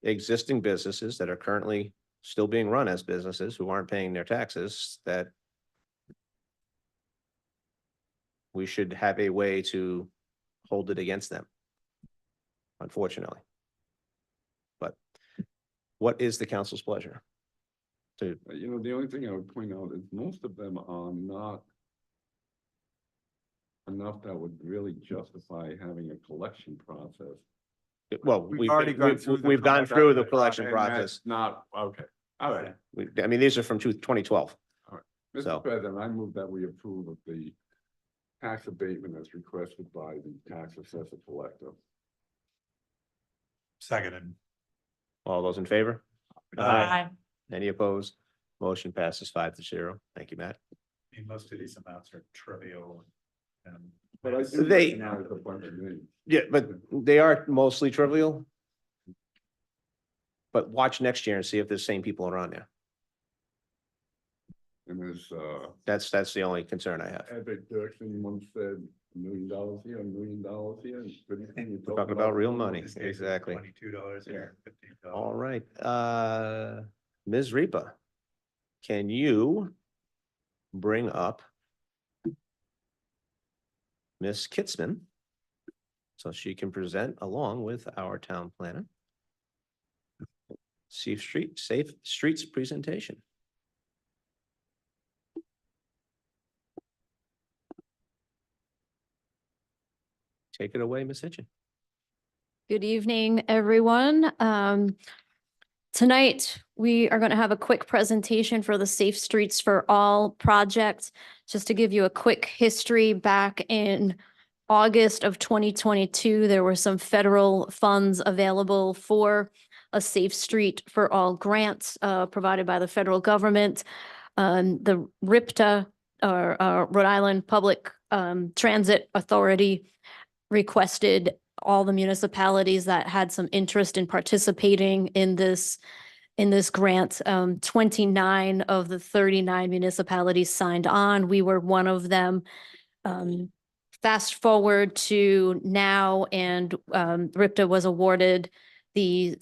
existing businesses that are currently still being run as businesses who aren't paying their taxes, that we should have a way to hold it against them, unfortunately. But what is the council's pleasure? To, The only thing I would point out is most of them are not enough that would really justify having a collection process. well, We've already gone through the we've gone through the collection And that's process. not, okay, all right. I mean, these are from 2012. So- Mr. President, I move that we approve of the tax abatement as requested by the tax assessor collector. Seconded. All those in favor? Aye. Any opposed? Motion passes 5-0. Thank you, Matt. Most of these amounts are trivial and. But I do They- recognize a bunch of names. Yeah, but they are mostly trivial. But watch next year and see if the same people are on there. And there's, That's the only concern I have. Epic Dirksen once said $1 million here, $1 million here. and pretty soon you're We're talking about real money, This case is exactly. $22 here, $15. All right, Ms. Ripa, can you bring up Ms. Kitzman so she can present along with our town planner? Safe Streets presentation. Take it away, Ms. Hitchin. Good evening, everyone. Tonight, we are going to have a quick presentation for the Safe Streets for All project. Just to give you a quick history, back in August of 2022, there were some federal funds available for a Safe Street for All grant provided by the federal government. The RIPTA, or Rhode Island Public Transit Authority, requested all the municipalities that had some interest in participating in this in this grant. 29 of the 39 municipalities signed on. We were one of them. Fast forward to now, and RIPTA was awarded I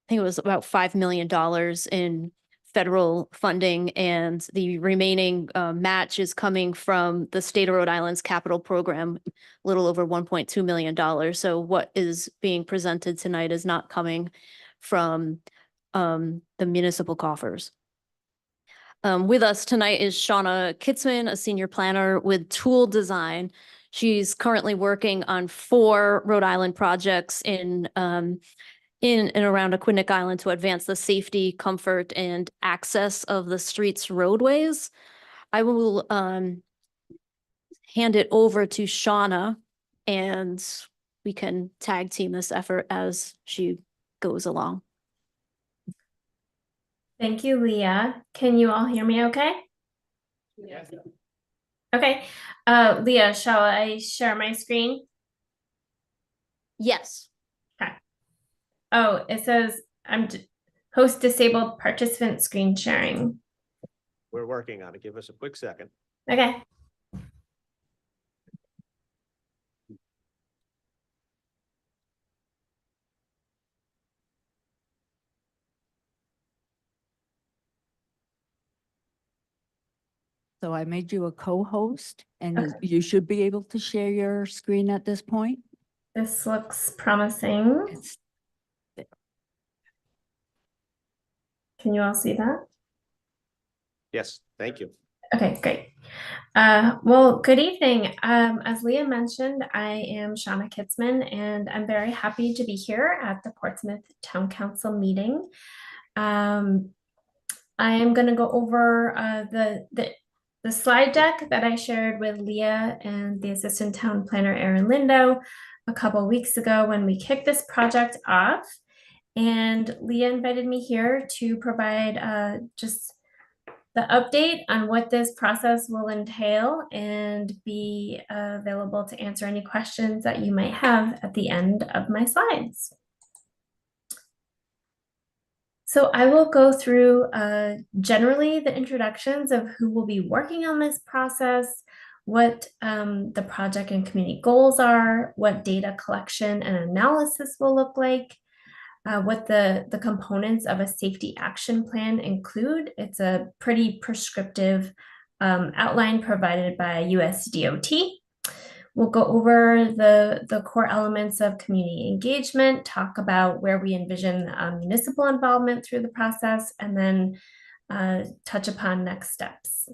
think it was about $5 million in federal funding, and the remaining match is coming from the state of Rhode Island's capital program, a little over $1.2 million. So what is being presented tonight is not coming from the municipal coffers. With us tonight is Shauna Kitzman, a senior planner with Tool Design. She's currently working on 4 Rhode Island projects in and around Aquidneck Island to advance the safety, comfort, and access of the streets roadways. I will hand it over to Shauna, and we can tag team this effort as she goes along. Thank you, Leah. Can you all hear me okay? Yes. Okay. Leah, shall I share my screen? Yes. Okay. Oh, it says host disabled participant screen sharing. We're working on it. Give us a quick second. Okay. So I made you a co-host, and you should be able to share your screen at this point. This looks promising. It's Can you all see that? Yes, thank you. Okay, great. Well, good evening. As Leah mentioned, I am Shauna Kitzman, and I'm very happy to be here at the Portsmouth Town Council meeting. I am going to go over the slide deck that I shared with Leah and the Assistant Town Planner, Erin Lindo, a couple weeks ago when we kicked this project off. And Leah invited me here to provide just the update on what this process will entail and be available to answer any questions that you might have at the end of my slides. So I will go through generally the introductions of who will be working on this process, what the project and community goals are, what data collection and analysis will look like, what the components of a safety action plan include. It's a pretty prescriptive outline provided by USDOT. We'll go over the core elements of community engagement, talk about where we envision municipal involvement through the process, and then touch upon next steps.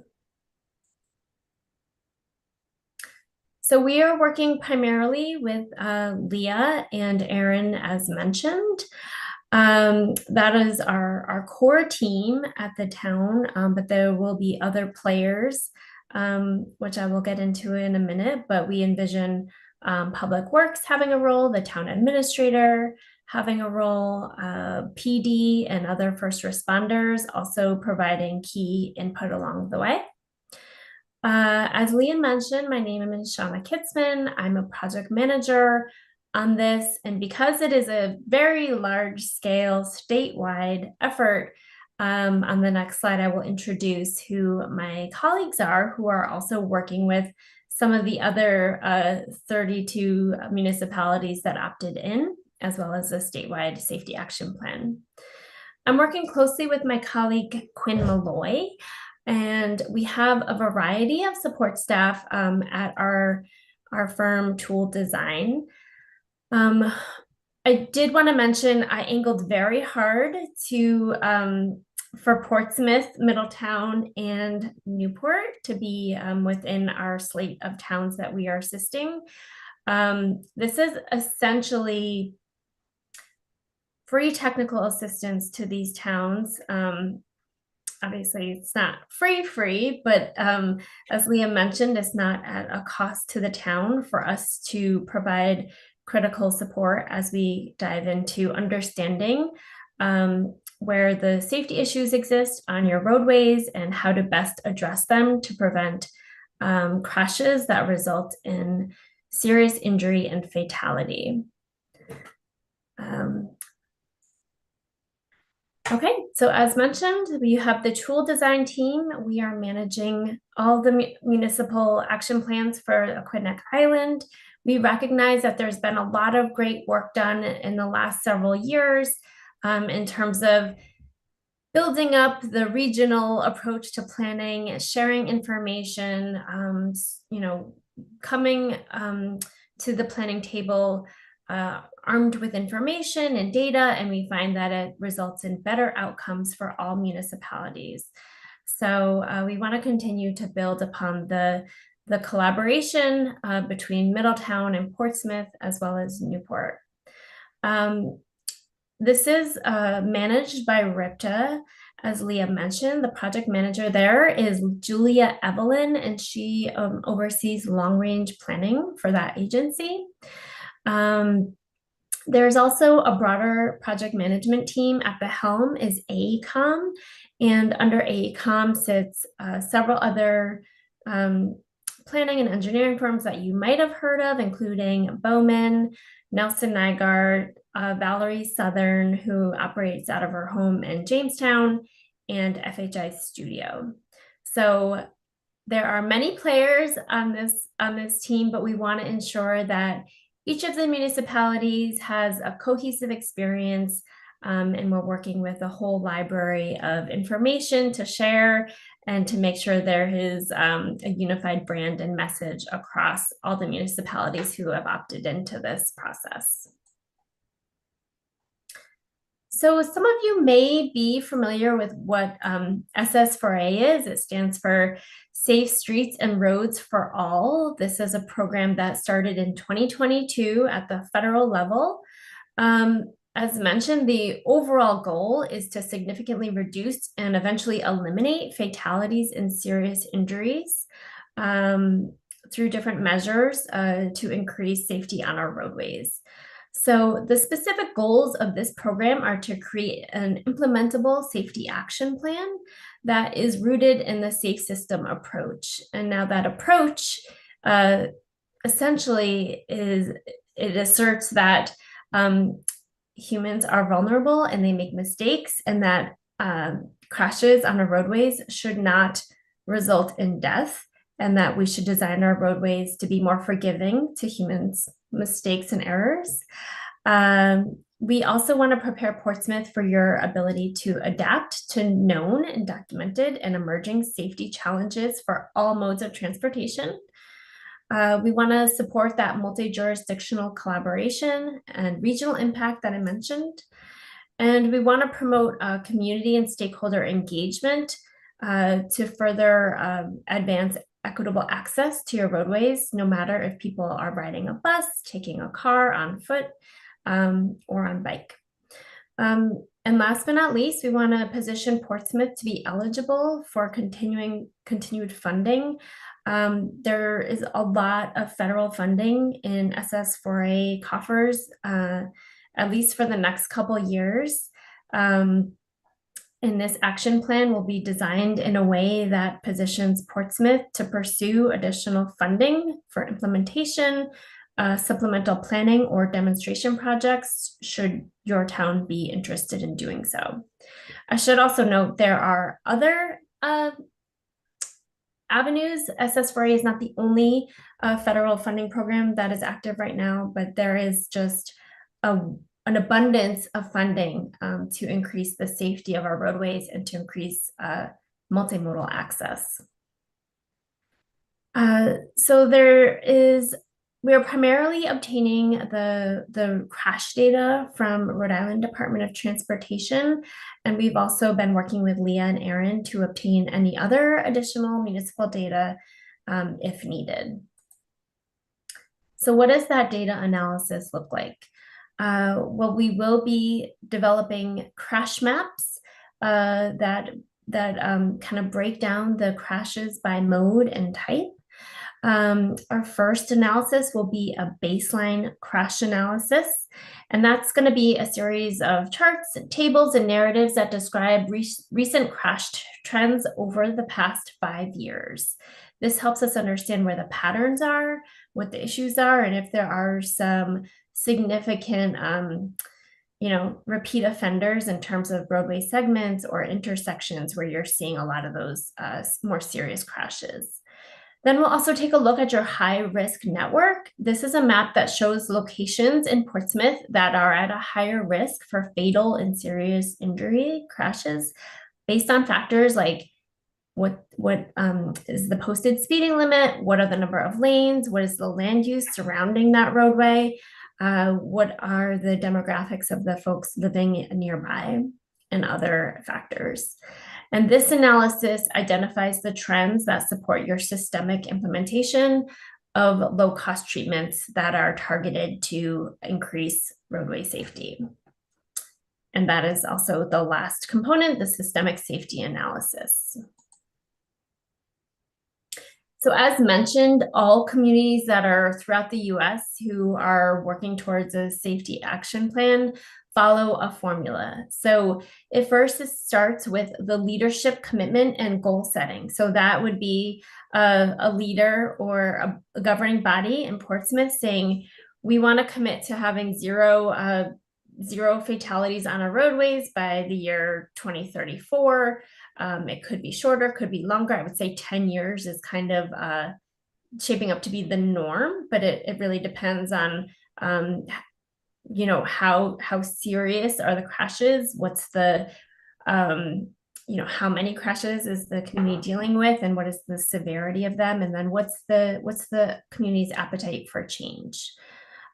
So we are working primarily with Leah and Erin, as mentioned. That is our core team at the town, but there will be other players, which I will get into in a minute, but we envision Public Works having a role, the town administrator having a role, PD and other first responders also providing key input along the way. As Leah mentioned, my name is Shauna Kitzman. I'm a project manager on this, and because it is a very large scale statewide effort, on the next slide, I will introduce who my colleagues are who are also working with some of the other 32 municipalities that opted in, as well as a statewide safety action plan. I'm working closely with my colleague Quinn Malloy, and we have a variety of support staff at our firm Tool Design. I did want to mention I angled very hard to for Portsmouth, Middletown, and Newport to be within our slate of towns that we are assisting. This is essentially free technical assistance to these towns. Obviously, it's not free, but as Leah mentioned, it's not at a cost to the town for us to provide critical support as we dive into understanding where the safety issues exist on your roadways and how to best address them to prevent crashes that result in serious injury and fatality. Okay, so as mentioned, we have the tool design team. We are managing all the municipal action plans for Aquidneck Island. We recognize that there's been a lot of great work done in the last several years in terms of building up the regional approach to planning, sharing information, coming to the planning table armed with information and data, and we find that it results in better outcomes for all municipalities. So we want to continue to build upon the collaboration between Middletown and Portsmouth, as well as Newport. This is managed by RIPTA. As Leah mentioned, the project manager there is Julia Evelyn, and she oversees long-range planning for that agency. There's also a broader project management team. At the helm is AECOM, and under AECOM sits several other planning and engineering firms that you might have heard of, including Bowman, Nelson Nygaard, Valerie Southern, who operates out of her home in Jamestown, and FHI Studio. So there are many players on this team, but we want to ensure that each of the municipalities has a cohesive experience, and we're working with a whole library of information to share and to make sure there is a unified brand and message across all the municipalities who have opted into this process. So some of you may be familiar with what SS4A is. It stands for Safe Streets and Roads for All. This is a program that started in 2022 at the federal level. As mentioned, the overall goal is to significantly reduce and eventually eliminate fatalities and serious injuries through different measures to increase safety on our roadways. So the specific goals of this program are to create an implementable safety action plan that is rooted in the safe system approach. And now that approach essentially it asserts that humans are vulnerable and they make mistakes, and that crashes on our roadways should not result in death, and that we should design our roadways to be more forgiving to humans' mistakes and errors. We also want to prepare Portsmouth for your ability to adapt to known and documented and emerging safety challenges for all modes of transportation. We want to support that multi-jurisdictional collaboration and regional impact that I mentioned. And we want to promote community and stakeholder engagement to further advance equitable access to your roadways, no matter if people are riding a bus, taking a car, on foot, or on bike. And last but not least, we want to position Portsmouth to be eligible for continued funding. There is a lot of federal funding in SS4A coffers, at least for the next couple years. And this action plan will be designed in a way that positions Portsmouth to pursue additional funding for implementation, supplemental planning, or demonstration projects, should your town be interested in doing so. I should also note there are other avenues. SS4A is not the only federal funding program that is active right now, but there is just an abundance of funding to increase the safety of our roadways and to increase multimodal access. So we are primarily obtaining the crash data from Rhode Island Department of Transportation, and we've also been working with Leah and Aaron to obtain any other additional municipal data if needed. So what does that data analysis look like? Well, we will be developing crash maps that kind of break down the crashes by mode and type. Our first analysis will be a baseline crash analysis, and that's going to be a series of charts, tables, and narratives that describe recent crash trends over the past 5 years. This helps us understand where the patterns are, what the issues are, and if there are some significant repeat offenders in terms of roadway segments or intersections where you're seeing a lot of those more serious crashes. Then we'll also take a look at your high-risk network. This is a map that shows locations in Portsmouth that are at a higher risk for fatal and serious injury crashes based on factors like what is the posted speeding limit, what are the number of lanes, what is the land use surrounding that roadway, what are the demographics of the folks living nearby, and other factors. And this analysis identifies the trends that support your systemic implementation of low-cost treatments that are targeted to increase roadway safety. And that is also the last component, the systemic safety analysis. So as mentioned, all communities that are throughout the US who are working towards a safety action plan follow a formula. So it starts with the leadership commitment and goal setting. So that would be a leader or a governing body in Portsmouth saying, we want to commit to having zero fatalities on our roadways by the year 2034. It could be shorter, could be longer. I would say 10 years is kind of shaping up to be the norm, but it really depends on how serious are the crashes, what's the how many crashes is the community dealing with, and what is the severity of them, and then what's the community's appetite for change.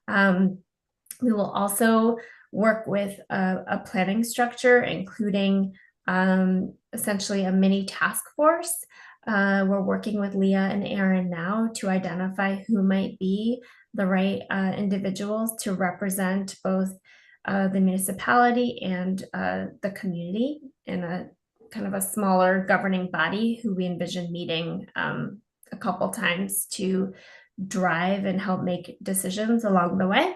We will also work with a planning structure, including essentially a mini task force. We're working with Leah and Aaron now to identify who might be the right individuals to represent both the municipality and the community in a kind of a smaller governing body who we envision meeting a couple times to drive and help make decisions along the way.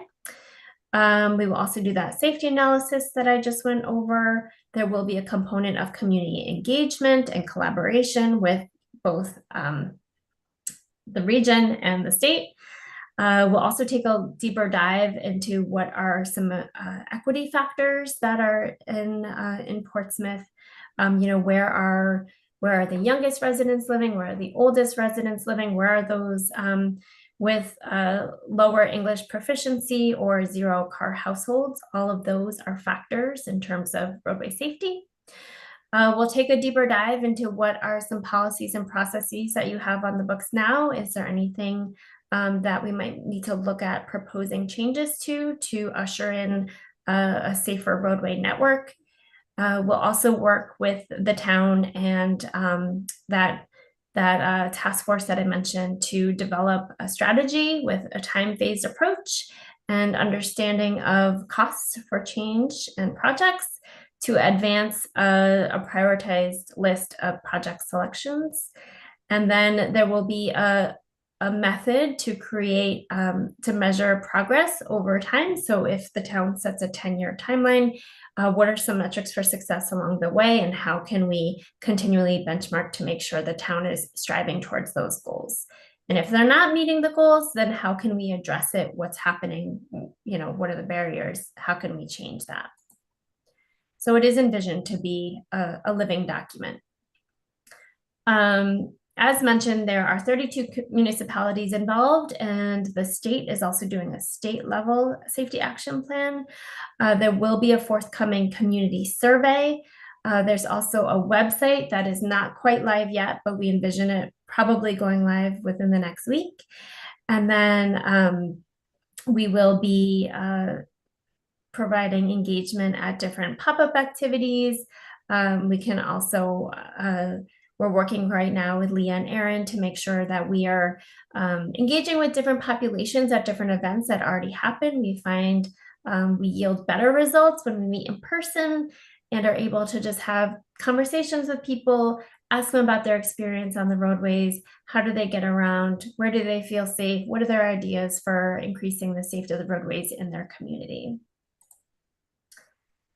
We will also do that safety analysis that I just went over. There will be a component of community engagement and collaboration with both the region and the state. We'll also take a deeper dive into what are some equity factors that are in Portsmouth. Where are the youngest residents living? Where are the oldest residents living? Where are those with lower English proficiency or zero car households? All of those are factors in terms of roadway safety. We'll take a deeper dive into what are some policies and processes that you have on the books now. Is there anything that we might need to look at proposing changes to usher in a safer roadway network? We'll also work with the town and that task force that I mentioned to develop a strategy with a time-phased approach and understanding of costs for change and projects to advance a prioritized list of project selections. And then there will be a method to create, to measure progress over time. So if the town sets a 10-year timeline, what are some metrics for success along the way, and how can we continually benchmark to make sure the town is striving towards those goals? And if they're not meeting the goals, then how can we address it? What's happening? What are the barriers? How can we change that? So it is envisioned to be a living document. As mentioned, there are 32 municipalities involved, and the state is also doing a state level safety action plan. There will be a forthcoming community survey. There's also a website that is not quite live yet, but we envision it probably going live within the next week. And then we will be providing engagement at different pop-up activities. We can also we're working right now with Leah and Aaron to make sure that we are engaging with different populations at different events that already happen. We find we yield better results when we meet in person and are able to just have conversations with people, ask them about their experience on the roadways. How do they get around? Where do they feel safe? What are their ideas for increasing the safety of the roadways in their community?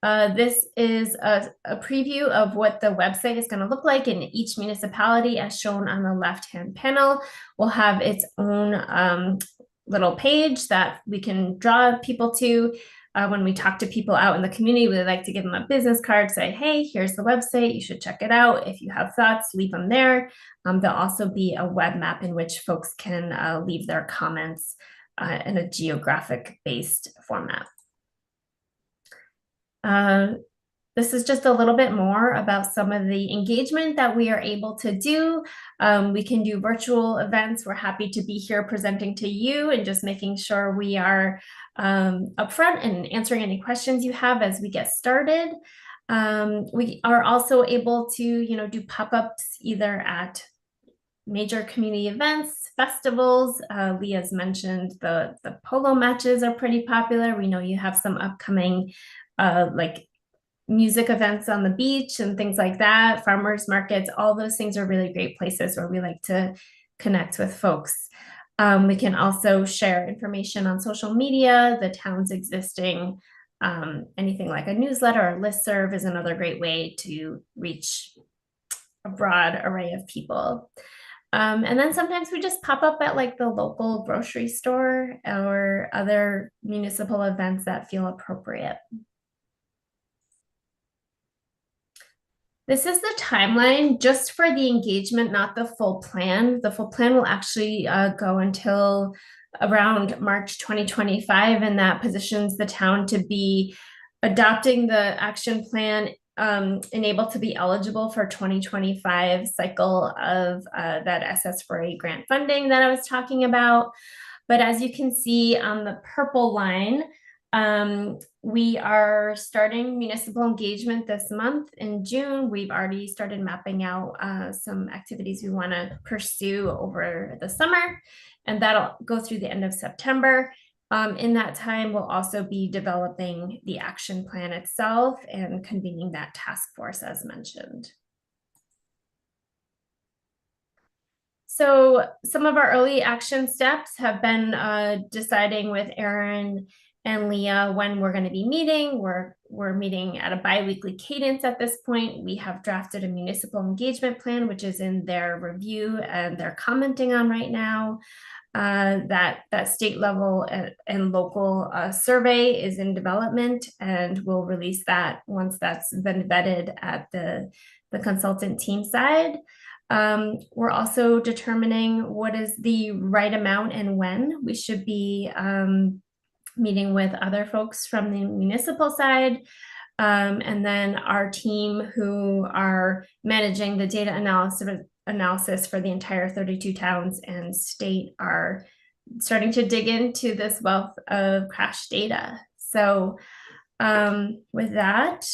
This is a preview of what the website is going to look like in each municipality, as shown on the left-hand panel. Will have its own little page that we can draw people to. when we talk to people out in the community, we like to give them a business card, say, hey, here's the website, you should check it out. If you have thoughts, leave them there. There'll also be a web map in which folks can leave their comments in a geographic based format. This is just a little bit more about some of the engagement that we are able to do. We can do virtual events. We're happy to be here presenting to you and just making sure we are upfront and answering any questions you have as we get started. We are also able to, do pop-ups either at major community events, festivals. Leah's mentioned the polo matches are pretty popular. We know you have some upcoming like music events on the beach and things like that, farmers markets, all those things are really great places where we like to connect with folks. We can also share information on social media, the town's existing, anything like a newsletter or listserv is another great way to reach a broad array of people. And then sometimes we just pop up at like the local grocery store or other municipal events that feel appropriate. This is the timeline just for the engagement, not the full plan. The full plan will actually go until around March 2025, and that positions the town to be adopting the action plan and able to be eligible for 2025 cycle of that SS4A grant funding that I was talking about. But as you can see on the purple line, we are starting municipal engagement this month in June. We've already started mapping out some activities we want to pursue over the summer, and that'll go through the end of September. In that time, we'll also be developing the action plan itself and convening that task force as mentioned. So some of our early action steps have been deciding with Erin and Leah when we're going to be meeting. We're meeting at a bi-weekly cadence at this point. We have drafted a municipal engagement plan, which is in their review and they're commenting on right now. That state level and local survey is in development, and we'll release that once that's been vetted at the consultant team side. We're also determining what is the right amount and when we should be meeting with other folks from the municipal side. And then our team who are managing the data analysis for the entire 32 towns and state are starting to dig into this wealth of crash data. So with that,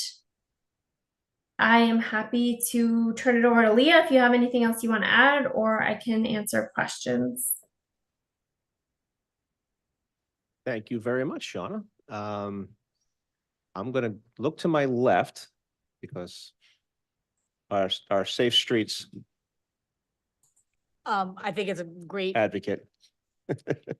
I am happy to turn it over to Leah if you have anything else you want to add, or I can answer questions. Thank you very much, Shauna. I'm going to look to my left because our Safe Streets I think it's a great advocate.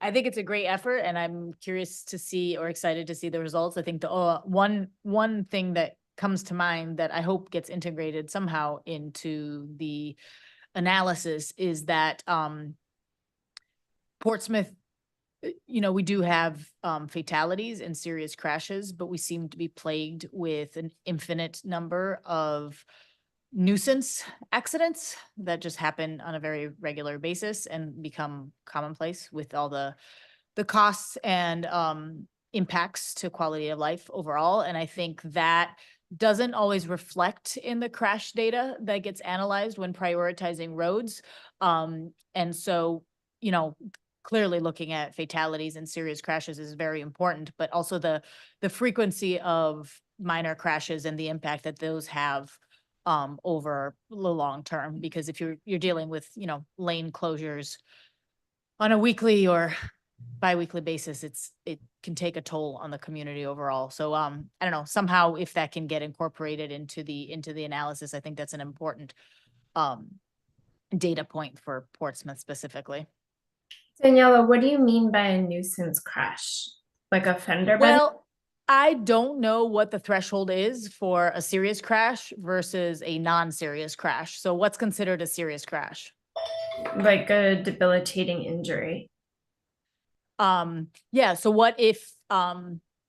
I think it's a great effort, and I'm curious to see or excited to see the results. I think the one thing that comes to mind that I hope gets integrated somehow into the analysis is that Portsmouth, we do have fatalities and serious crashes, but we seem to be plagued with an infinite number of nuisance accidents that just happen on a very regular basis and become commonplace with all the costs and impacts to quality of life overall. And I think that doesn't always reflect in the crash data that gets analyzed when prioritizing roads. And so, clearly looking at fatalities and serious crashes is very important, but also the frequency of minor crashes and the impact that those have over the long term. Because if you're dealing with, lane closures on a weekly or bi-weekly basis, it can take a toll on the community overall. So I don't know, somehow if that can get incorporated into the analysis, I think that's an important data point for Portsmouth specifically. Daniela, what do you mean by a nuisance crash? Like a fender bender? Well, I don't know what the threshold is for a serious crash versus a non-serious crash. So what's considered a serious crash? Like a debilitating injury. Yeah. So what if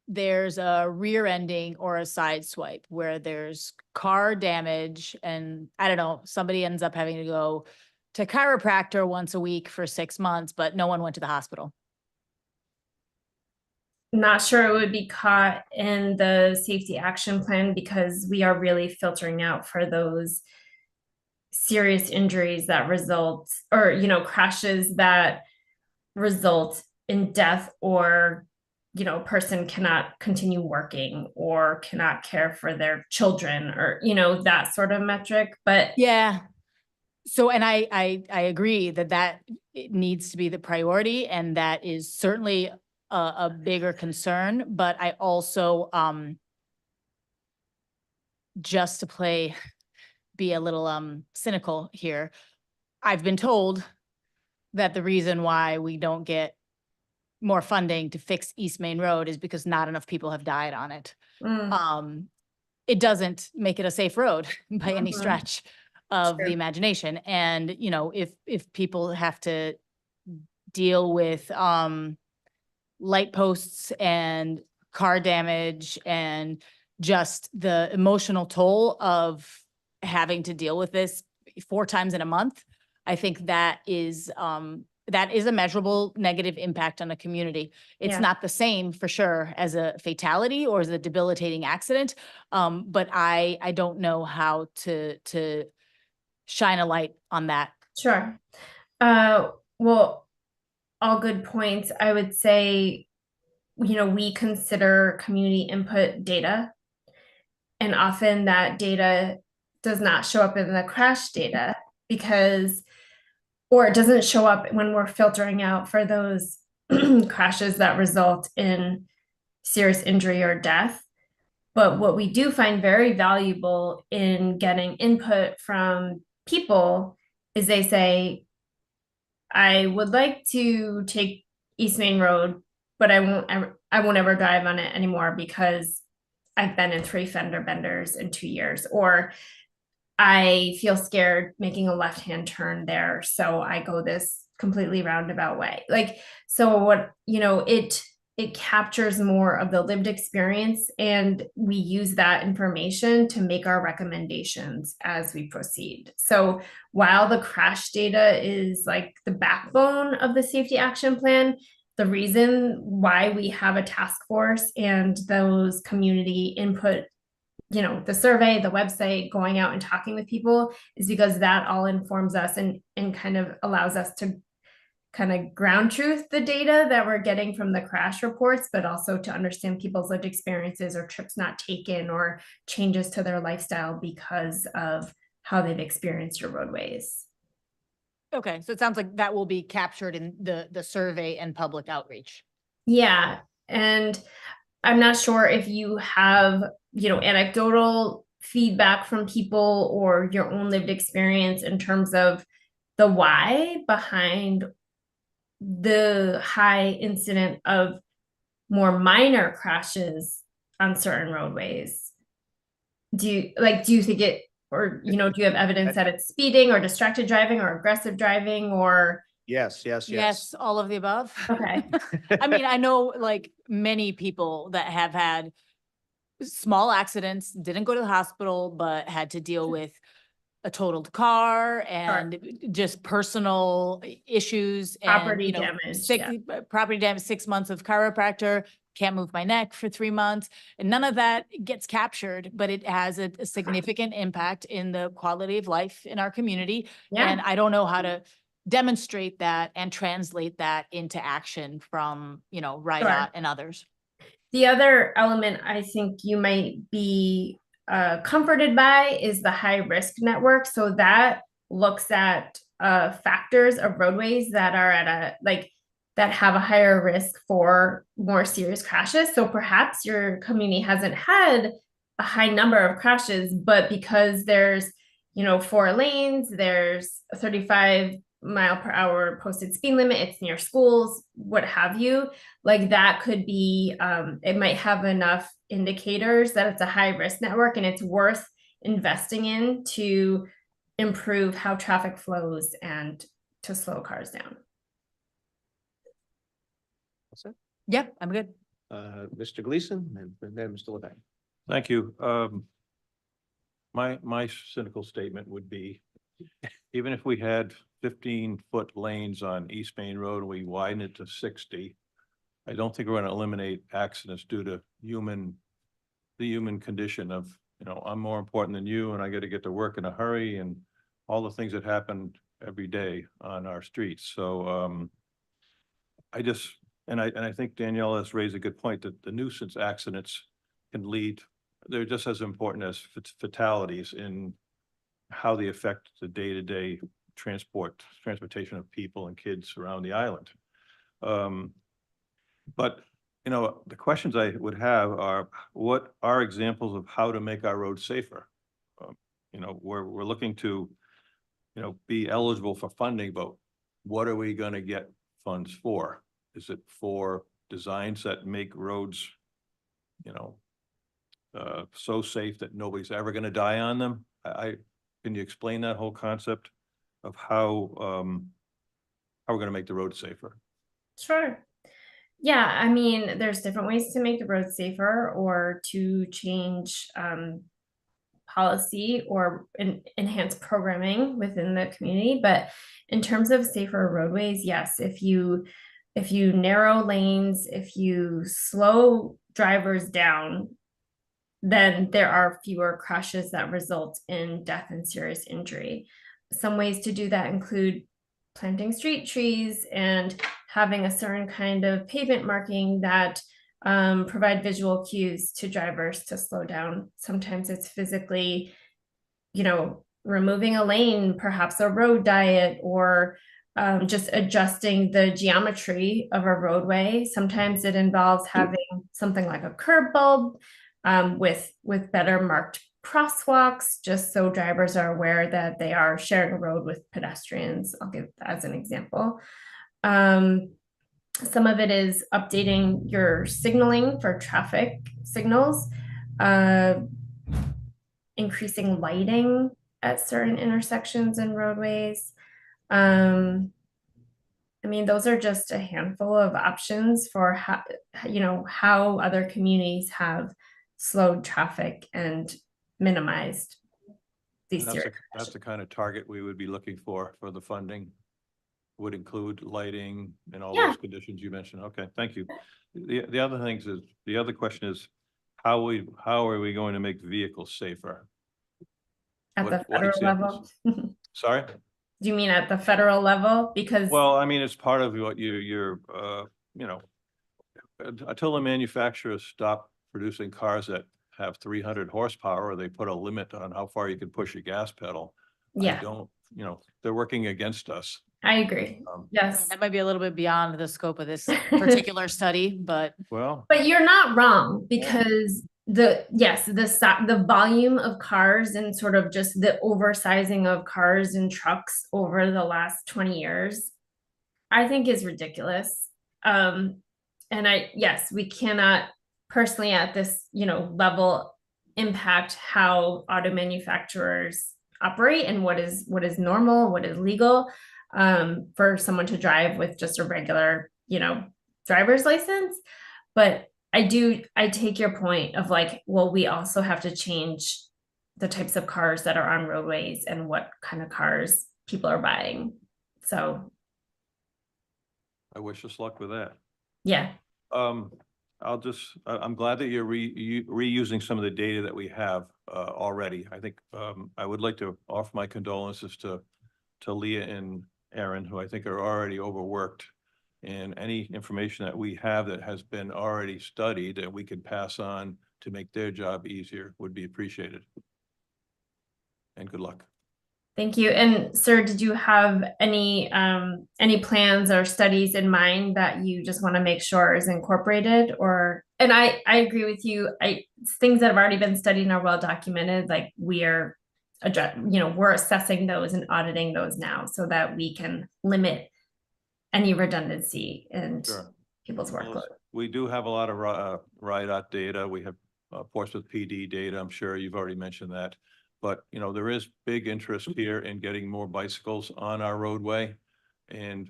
there's a rear ending or a side swipe where there's car damage and I don't know, somebody ends up having to go to chiropractor once a week for 6 months, but no one went to the hospital. Not sure it would be caught in the safety action plan because we are really filtering out for those serious injuries that result, or, you know, crashes that result in death, or, you know, a person cannot continue working or cannot care for their children, or, you know, that sort of metric. But Yeah. So, and I agree that it needs to be the priority, and that is certainly a bigger concern, but I also, just to be a little, cynical here, I've been told that the reason why we don't get more funding to fix East Main Road is because not enough people have died on it. It doesn't make it a safe road by any Mhm. stretch of Sure. the imagination. And, you know, if people have to deal with, light posts and car damage and just the emotional toll of having to deal with this 4 times in a month, I think that is a measurable negative impact on the community. It's Yeah. not the same for sure as a fatality or as a debilitating accident. But I don't know how to shine a light on that. Sure. Well, all good points. I would say, you know, we consider community input data, and often that data does not show up in the crash data because, or it doesn't show up when we're filtering out for those crashes that result in serious injury or death. But what we do find very valuable in getting input from people is they say, I would like to take East Main Road, but I won't ever drive on it anymore because I've been in 3 fender benders in 2 years, or I feel scared making a left-hand turn there, so I go this completely roundabout way. Like, so what, you know, it captures more of the lived experience, and we use that information to make our recommendations as we proceed. So while the crash data is like the backbone of the safety action plan, the reason why we have a task force and those community input, you know, the survey, the website, going out and talking with people, is because that all informs us and kind of allows us to kind of ground truth the data that we're getting from the crash reports, but also to understand people's lived experiences or trips not taken or changes to their lifestyle because of how they've experienced your roadways. Okay, so it sounds like that will be captured in the survey and public outreach. Yeah, and I'm not sure if you have, you know, anecdotal feedback from people or your own lived experience in terms of the why behind the high incident of more minor crashes on certain roadways. Do you think it, or, you know, do you have evidence that it's speeding or distracted driving or aggressive driving or? Yes, all of the above. Okay. I mean, I know like many people that have had small accidents, didn't go to the hospital, but had to deal with a totaled car and just personal issues and, Property you know, damage, property damage, 6 months of chiropractor, can't move my neck for 3 months. And none of that gets captured, but it has a significant impact in the quality of life in our community. Yeah. And I don't know how to demonstrate that and translate that into action from, you know, RIDOT and others. The other element I think you might be comforted by is the high risk network. So that looks at factors of roadways that are at that have a higher risk for more serious crashes. So perhaps your community hasn't had a high number of crashes, but because there's, you know, 4 lanes, there's a 35-mile-per-hour posted speed limit, it's near schools, what have you, like that could be, it might have enough indicators that it's a high risk network and it's worth investing in to improve how traffic flows and to slow cars down. Yeah, I'm good. Mr. Gleason and then Mr. Levesque. Thank you. My cynical statement would be, even if we had 15-foot lanes on East Main Road, and we widen it to 60, I don't think we're going to eliminate accidents due to the human condition of, I'm more important than you and I got to get to work in a hurry and all the things that happen every day on our streets. So I think Danielle has raised a good point that the nuisance accidents can lead, they're just as important as fatalities in how they affect the day-to-day transportation of people and kids around the island. But, the questions I would have are, what are examples of how to make our roads safer? We're looking to, be eligible for funding, but what are we going to get funds for? Is it for designs that make roads, so safe that nobody's ever going to die on them? Can you explain that whole concept of how we're going to make the roads safer? Sure. Yeah, I mean, there's different ways to make the road safer or to change policy or enhance programming within the community. But in terms of safer roadways, yes, if you narrow lanes, if you slow drivers down, then there are fewer crashes that result in death and serious injury. Some ways to do that include planting street trees and having a certain kind of pavement marking that provide visual cues to drivers to slow down. Sometimes it's physically, removing a lane, perhaps a road diet, or just adjusting the geometry of a roadway. Sometimes it involves having something like a curb bulb with better marked crosswalks, just so drivers are aware that they are sharing a road with pedestrians. I'll give that as an example. Some of it is updating your signaling for traffic signals, increasing lighting at certain intersections and roadways. I mean, those are just a handful of options for how other communities have slowed traffic and minimized these serious That's the kind of target we would be looking for the funding. Would include lighting and all those conditions you mentioned. Okay, thank you. The other question is, how are we going to make vehicles safer? At the federal level? Sorry? Do you mean at the federal level? Because Well, I mean, it's part of what you're until the manufacturers stop producing cars that have 300 horsepower, or they put a limit on how far you can push a gas pedal. Yeah. I don't, they're working against us. I agree. Yes. That might be a little bit beyond the scope of this particular study, but Well, But you're not wrong, because the volume of cars and sort of just the oversizing of cars and trucks over the last 20 years, I think is ridiculous. And we cannot personally at this, level impact how auto manufacturers operate and what is normal, what is legal, for someone to drive with just a regular, driver's license. But I take your point of like, well, we also have to change the types of cars that are on roadways and what kind of cars people are buying. So I wish us luck with that. yeah. I'm glad that you're reusing some of the data that we have already. I think I would like to offer my condolences to Leah and Aaron, who I think are already overworked. And any information that we have that has been already studied that we could pass on to make their job easier would be appreciated. And good luck. Thank you. And sir, did you have any plans or studies in mind that you just want to make sure is incorporated? And I agree with you. Things that have already been studied and are well documented, like we're assessing those and auditing those now so that we can limit any redundancy and people's workload. We do have a lot of RIDOT data. We have Portsmouth PD data. I'm sure you've already mentioned that. But, there is big interest here in getting more bicycles on our roadway. And,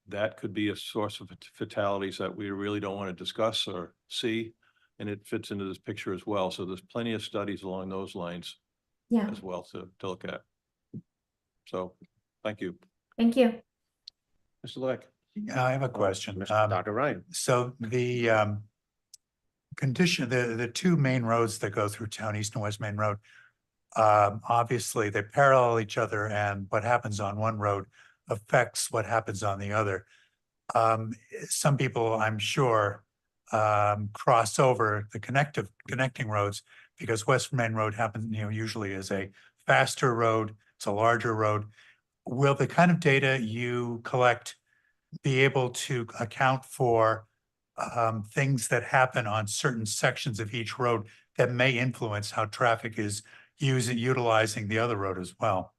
that could be a source of fatalities that we really don't want to discuss or see. And it fits into this picture as well. So there's plenty of studies along those lines Yeah, as well to look at. So, thank you. thank you. Mr. Levesque. I have a question. Dr. Ryan. So the condition, the two main roads that go through town, East and West Main Road, obviously they parallel each other, and what happens on one road affects what happens on the other. Some people, I'm sure, cross over the connecting roads because West Main Road happens, usually is a faster road. It's a larger road. Will the kind of data you collect be able to account for things that happen on certain sections of each road that may influence how traffic is utilizing the other road as well?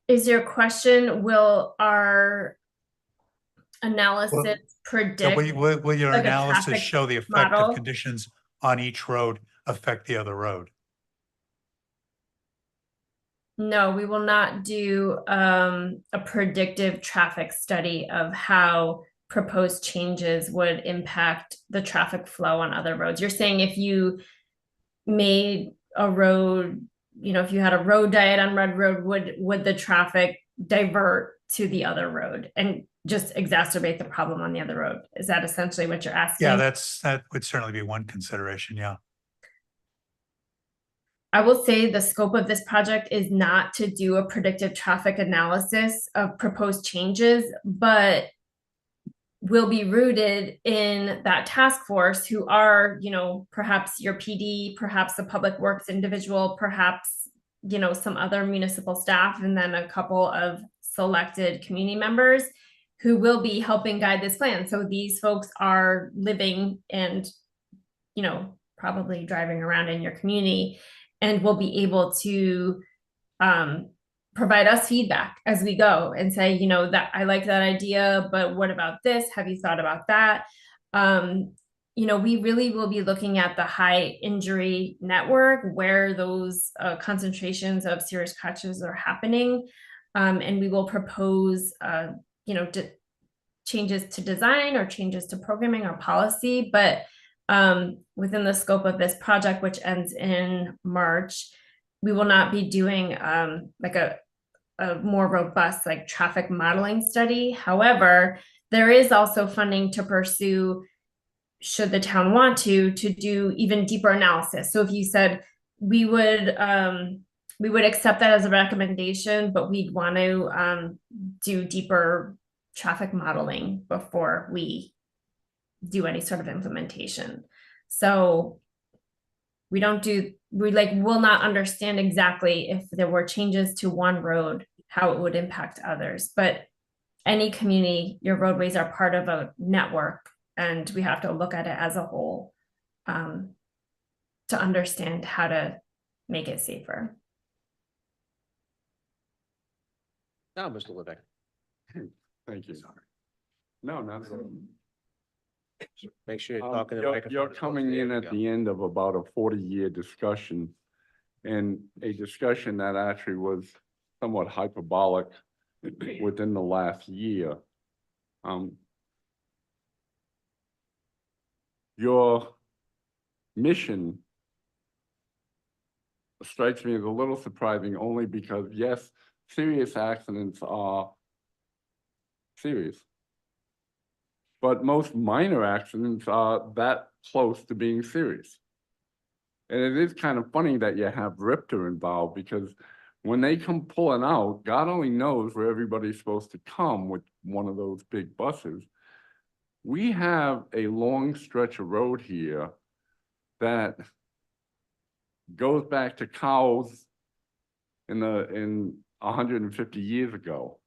Is your question, will our analysis So predict? will your like a analysis traffic show the effect model? of conditions on each road affect the other road? No, we will not do a predictive traffic study of how proposed changes would impact the traffic flow on other roads. You're saying if you made a road, if you had a road diet on Red Road, would the traffic divert to the other road and just exacerbate the problem on the other road? Is that essentially what you're asking? Yeah, that would certainly be one consideration, yeah. I will say the scope of this project is not to do a predictive traffic analysis of proposed changes, but will be rooted in that task force who are, perhaps your PD, perhaps the public works individual, perhaps, some other municipal staff, and then a couple of selected community members who will be helping guide this plan. So these folks are living and, probably driving around in your community and will be able to provide us feedback as we go and say, that I like that idea, but what about this? Have you thought about that? We really will be looking at the high injury network where those concentrations of serious crashes are happening. And we will propose, changes to design or changes to programming or policy, but within the scope of this project, which ends in March, we will not be doing like a more robust like traffic modeling study. However, there is also funding to pursue, should the town want to do even deeper analysis. So if you said we would accept that as a recommendation, but we'd want to do deeper traffic modeling before we do any sort of implementation. So we will not understand exactly if there were changes to one road, how it would impact others. But any community, your roadways are part of a network, and we have to look at it as a whole to understand how to make it safer. Now, Mr. Levesque. Thank you. No, not at all. Make sure you're talking to the microphone. You're coming in at the end of about a 40-year discussion, and a discussion that actually was somewhat hyperbolic within the last year. Your mission strikes me as a little surprising only because, yes, serious accidents are serious. But most minor accidents are that close to being serious. And it is kind of funny that you have RIPTA involved, because when they come pulling out, God only knows where everybody's supposed to come with one of those big buses. We have a long stretch of road here that goes back to cows in 150 years ago.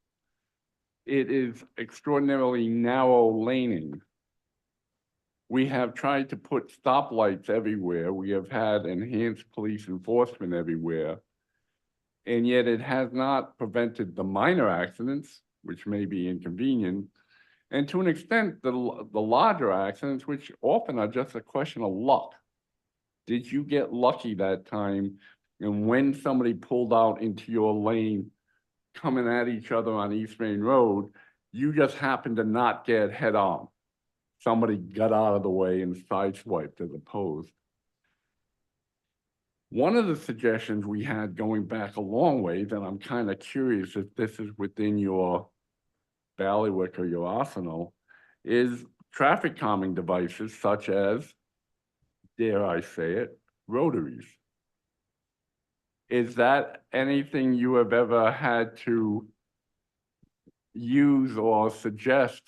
It is extraordinarily narrow laning. We have tried to put stoplights everywhere. We have had enhanced police enforcement everywhere. And yet it has not prevented the minor accidents, which may be inconvenient, and to an extent, the larger accidents, which often are just a question of luck. Did you get lucky that time? And when somebody pulled out into your lane coming at each other on East Main Road, you just happened to not get head on. Somebody got out of the way and sideswiped as opposed. One of the suggestions we had going back a long ways, and I'm kind of curious if this is within your bailiwick or your arsenal, is traffic calming devices such as, dare I say it, rotaries. Is that anything you have ever had to use or suggest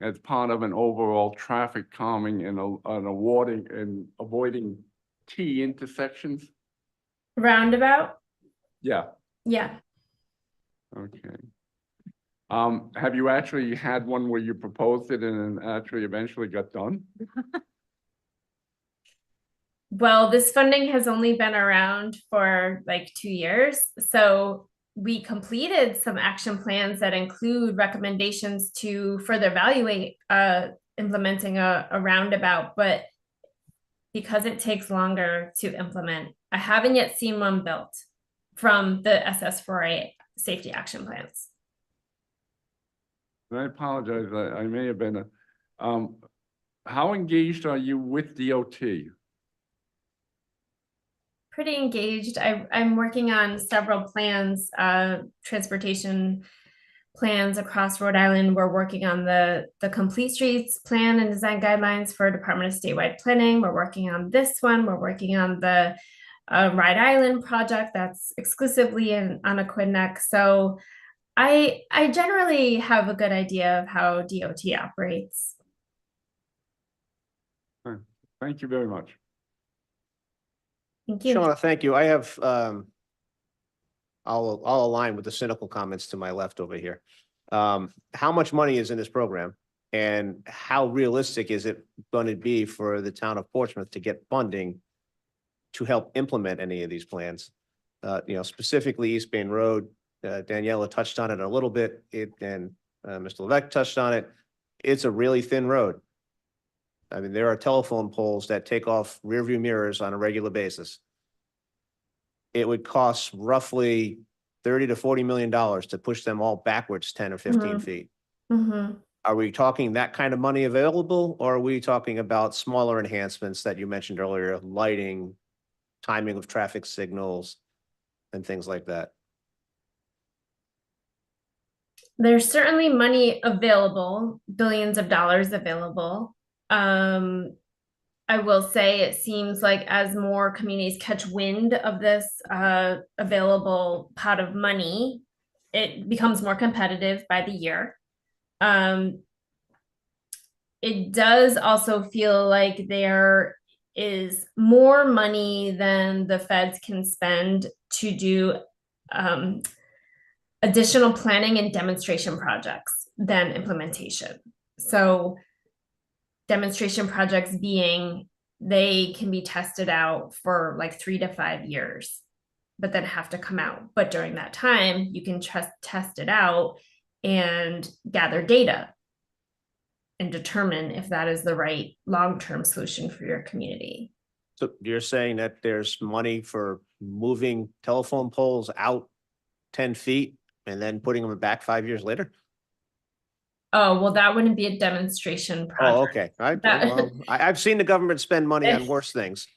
as part of an overall traffic calming and avoiding T intersections? Roundabout? Yeah, Yeah. okay. Have you actually had one where you proposed it and then actually eventually got done? Well, this funding has only been around for like 2 years. So we completed some action plans that include recommendations to further evaluate implementing a roundabout, but because it takes longer to implement, I haven't yet seen one built from the SS4A safety action plans. I apologize, I may have been, how engaged are you with DOT? Pretty engaged. I'm working on several plans, transportation plans across Rhode Island. We're working on the Complete Streets Plan and Design Guidelines for Department of Statewide Planning. We're working on this one. We're working on the Rhode Island project that's exclusively on Aquidneck. So I generally have a good idea of how DOT operates. Thank you very much. Thank you. Shauna, thank you. I have, I'll align with the cynical comments to my left over here. How much money is in this program? And how realistic is it going to be for the town of Portsmouth to get funding to help implement any of these plans? Specifically East Main Road, Daniela touched on it a little bit, and Mr. Levesque touched on it. It's a really thin road. I mean, there are telephone poles that take off rear view mirrors on a regular basis. It would cost roughly $30 to $40 million to push them all backwards 10 or 15 feet. Mm-hmm. Are we talking that kind of money available, or are we talking about smaller enhancements that you mentioned earlier, lighting, timing of traffic signals, and things like that? There's certainly money available, billions of dollars available. I will say it seems like as more communities catch wind of this available pot of money, it becomes more competitive by the year. It does also feel like there is more money than the feds can spend to do additional planning and demonstration projects than implementation. So demonstration projects being they can be tested out for like 3 to 5 years, but then have to come out. But during that time, you can test it out and gather data and determine if that is the right long-term solution for your community. So you're saying that there's money for moving telephone poles out 10 feet and then putting them back 5 years later? Oh, well, that wouldn't be a demonstration project. Oh, okay. I've seen the government spend money on worse things.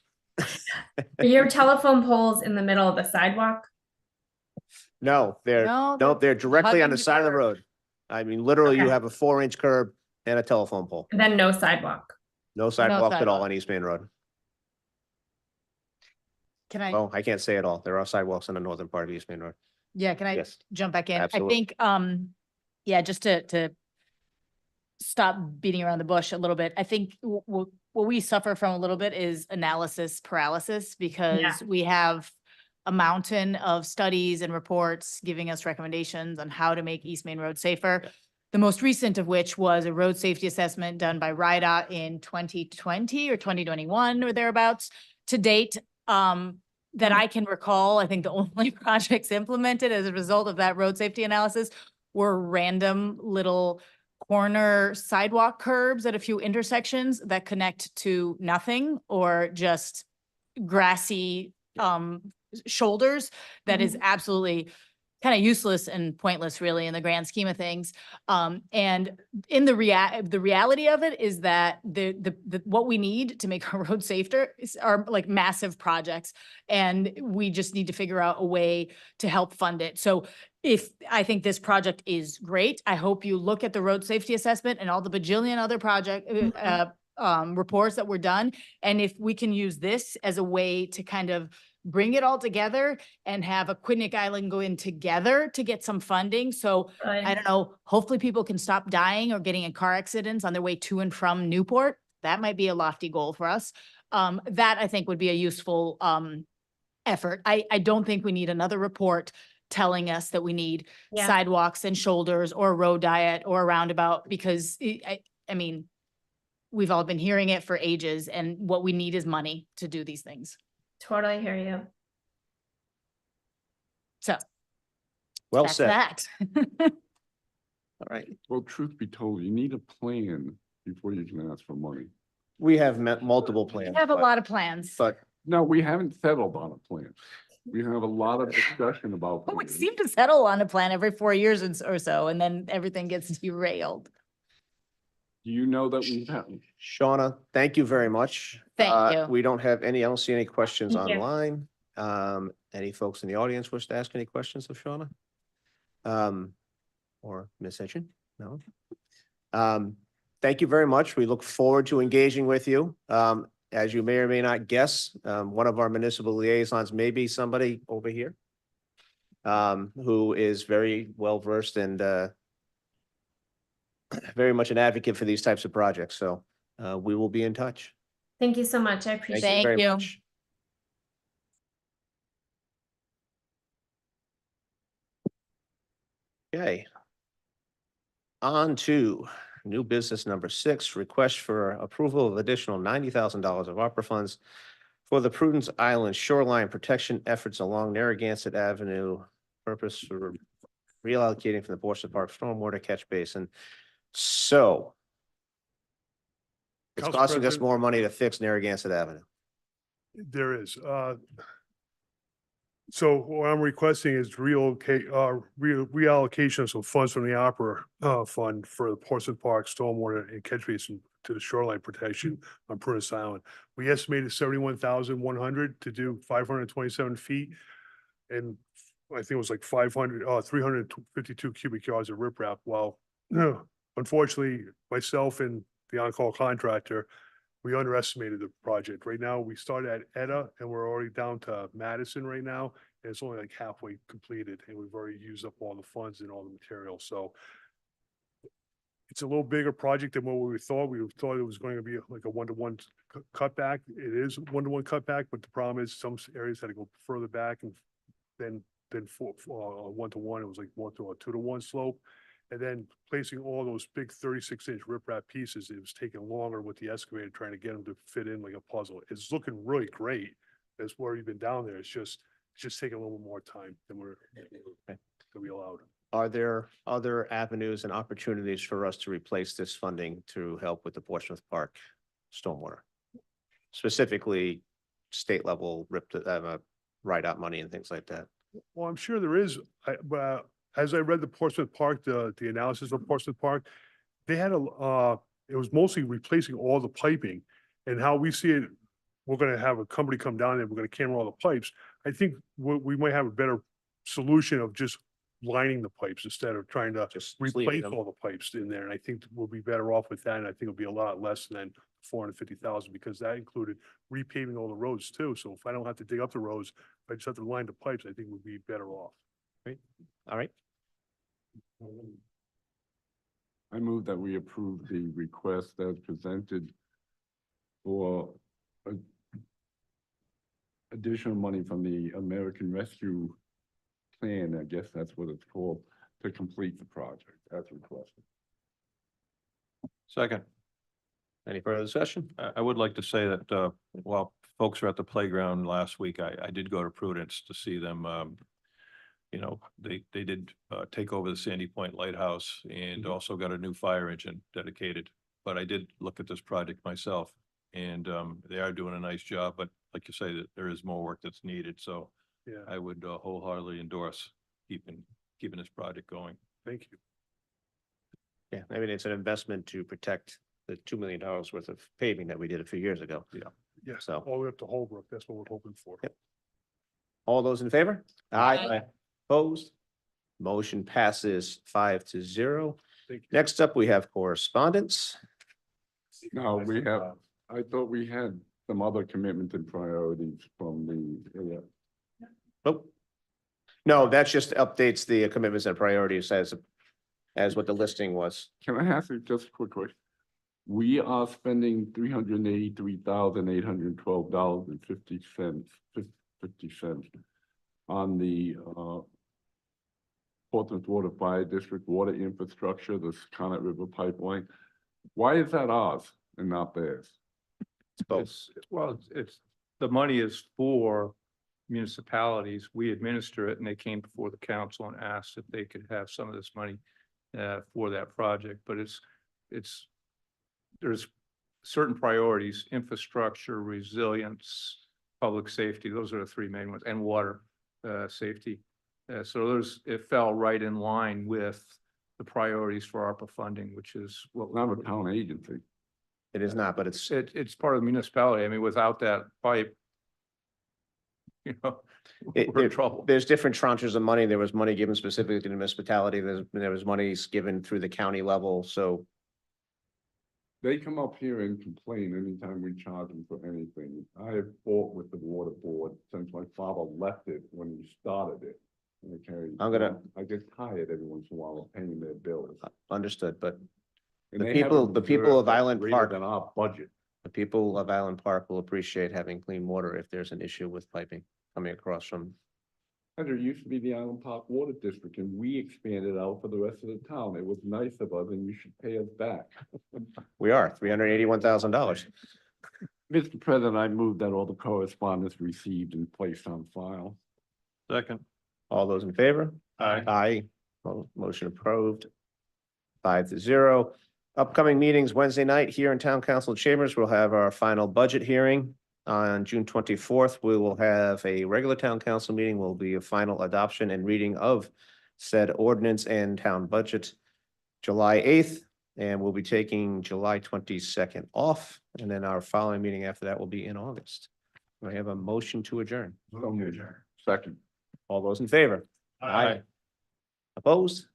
Your telephone poles in the middle of the sidewalk? No, they're directly on the side of the road. I mean, literally, you Okay. have a 4-inch curb and a telephone pole. And then no sidewalk. No sidewalk at all sidewalk. on East Main Road. Can I? Well, I can't say it all. There are sidewalks on the northern part of East Main Road. Yeah, can I Yes. jump back in? Absolutely. I think, yeah, just to stop beating around the bush a little bit. I think what we suffer from a little bit is analysis paralysis because we have a mountain of studies and reports giving us recommendations on how to make East Main Road safer. The most recent of which was a road safety assessment done by RIDOT in 2020 or 2021 or thereabouts. To date, that I can recall, I think the only projects implemented as a result of that road safety analysis were random little corner sidewalk curbs at a few intersections that connect to nothing or just grassy shoulders that is absolutely kind of useless and pointless really in the grand scheme of things. And in the reality of it is that what we need to make our road safer are like massive projects. And we just need to figure out a way to help fund it. So I think this project is great. I hope you look at the road safety assessment and all the bajillion other reports that were done. And if we can use this as a way to kind of bring it all together and have a Aquidneck Island go in together to get some funding. So I don't know, hopefully people can stop dying or getting in car accidents on their way to and from Newport. That might be a lofty goal for us. That I think would be a useful effort. I don't think we need another report telling us that we need Yeah. sidewalks and shoulders or a road diet or a roundabout, because I mean, we've all been hearing it for ages, and what we need is money to do these things. Totally hear you. So Well that's said. that. All right. Well, truth be told, you need a plan before you can ask for money. We have met multiple We plans. have a but- lot of plans. But No, we haven't settled on a plan. We have a lot of discussion about. But we plans. seem to settle on a plan every 4 years or so, and then everything gets derailed. Do you know that we have? Shauna, thank you very much. Thank you. We don't have any, I don't see any questions Thank you. online. Any folks in the audience wish to ask any questions of Shauna? Or Ms. Hitchin? No? Thank you very much. We look forward to engaging with you. As you may or may not guess, one of our municipal liaisons may be somebody over here who is very well versed and very much an advocate for these types of projects. So we will be in touch. Thank you so much. I Thank appreciate you it. Thank very you. much. Okay. On to new business number 6, request for approval of additional $90,000 of ARPA funds for the Prudence Island shoreline protection efforts along Narragansett Avenue. Purpose for reallocating from the Portsmouth Park stormwater catch basin. So it's Council costing us President- more money to fix Narragansett Avenue. There is, so what I'm requesting is reallocation of some funds from the opera, fund for the Portsmouth Park stormwater and catch basin to the shoreline protection on Prudence Island. We estimated 71,100 to do 527 feet. And I think it was like 352 cubic yards of riprap. Well, unfortunately, myself and the on-call contractor, we underestimated the project. Right now, we started at Etta and we're already down to Madison right now. And it's only like halfway completed and we've already used up all the funds and all the materials. So it's a little bigger project than what we thought. We thought it was going to be like a one-to-one cutback. It is one-to-one cutback, but the problem is some areas had to go further back and then for one-to-one, it was like more to a 2-to-1 slope. And then placing all those big 36-inch riprap pieces, it was taking longer with the excavator trying to get them to fit in like a puzzle. It's looking really great. That's where you've been down there. It's just taking a little more time than we're going to be allowed. Are there other avenues and opportunities for us to replace this funding to help with the Portsmouth Park stormwater? Specifically, state level write-out money and things like that. Well, I'm sure there is, but as I read the Portsmouth Park, the analysis of Portsmouth Park, they had it was mostly replacing all the piping. And how we see it, we're gonna have a company come down and we're gonna camera all the pipes. I think we might have a better solution of just lining the pipes instead of trying to Just leaving replace them. all the pipes in there. And I think we'll be better off with that. And I think it'll be a lot less than 450,000 because that included repaving all the roads too. So if I don't have to dig up the roads, if I just have to line the pipes, I think we'd be better off. All right. I move that we approve the request as presented for additional money from the American Rescue Plan, I guess that's what it's called, to complete the project as requested. Second. Any further discussion? I would like to say that while folks were at the playground last week, I did go to Prudence to see them. You know, they did take over the Sandy Point Lighthouse and also got a new fire engine dedicated. But I did look at this project myself and they are doing a nice job. But like you say, that there is more work that's needed. So Yeah. I would wholeheartedly endorse keeping keeping this project going. Thank you. Yeah, I mean, it's an investment to protect the $2 million worth of paving that we did a few years ago. Yes, So- all the way up to Holbrook. That's what we're hoping for. Yep. All those in favor? Aye. Opposed? Motion passes 5-0. Thank you. Next up, we have correspondence. No, we have, I thought we had some other commitments and priorities from the, Oh. No, that's just updates the commitments and priorities as what the listing was. can I ask you just a quick question? We are spending $383,812.50 on the Portsmouth Water Fire District water infrastructure, the Sconnet River Pipeline. Why is that ours and not theirs? It's both. It's, the money is for municipalities. We administer it and they came before the council and asked if they could have some of this money for that project, but there's certain priorities: infrastructure, resilience, public safety. Those are the three main ones, and water safety. So it fell right in line with the priorities for ARPA funding, which is what. Not a town agency. It is not, but it's, It's part of the municipality. I mean, without that pipe, we're in trouble. there's different tranches of money. There was money given specifically to the municipality. There was monies given through the county level. So They come up here and complain anytime we charge them for anything. I have fought with the water board since my father left it when he started it. Okay. I get tired every once in a while of paying their bills. understood, but And the they people- haven't the people reserved of that Island greater Park- Than our budget. the people of Island Park will appreciate having clean water if there's an issue with piping coming across from. And there used to be the Island Park Water District and we expanded out for the rest of the town. It was nice of us and you should pay us back. We are $381,000. Mr. President, I move that all the correspondence received and placed on file. Second. All those in favor? Aye. Motion approved. 5-0. Upcoming meetings Wednesday night here in Town Council Chambers. We'll have our final budget hearing. On June 24th, we will have a regular Town Council meeting. Will be a final adoption and reading of said ordinance and town budget. July 8th, and we'll be taking July 22nd off. And then our following meeting after that will be in August. I have a motion to adjourn. So moved. Second. All those in favor? Opposed?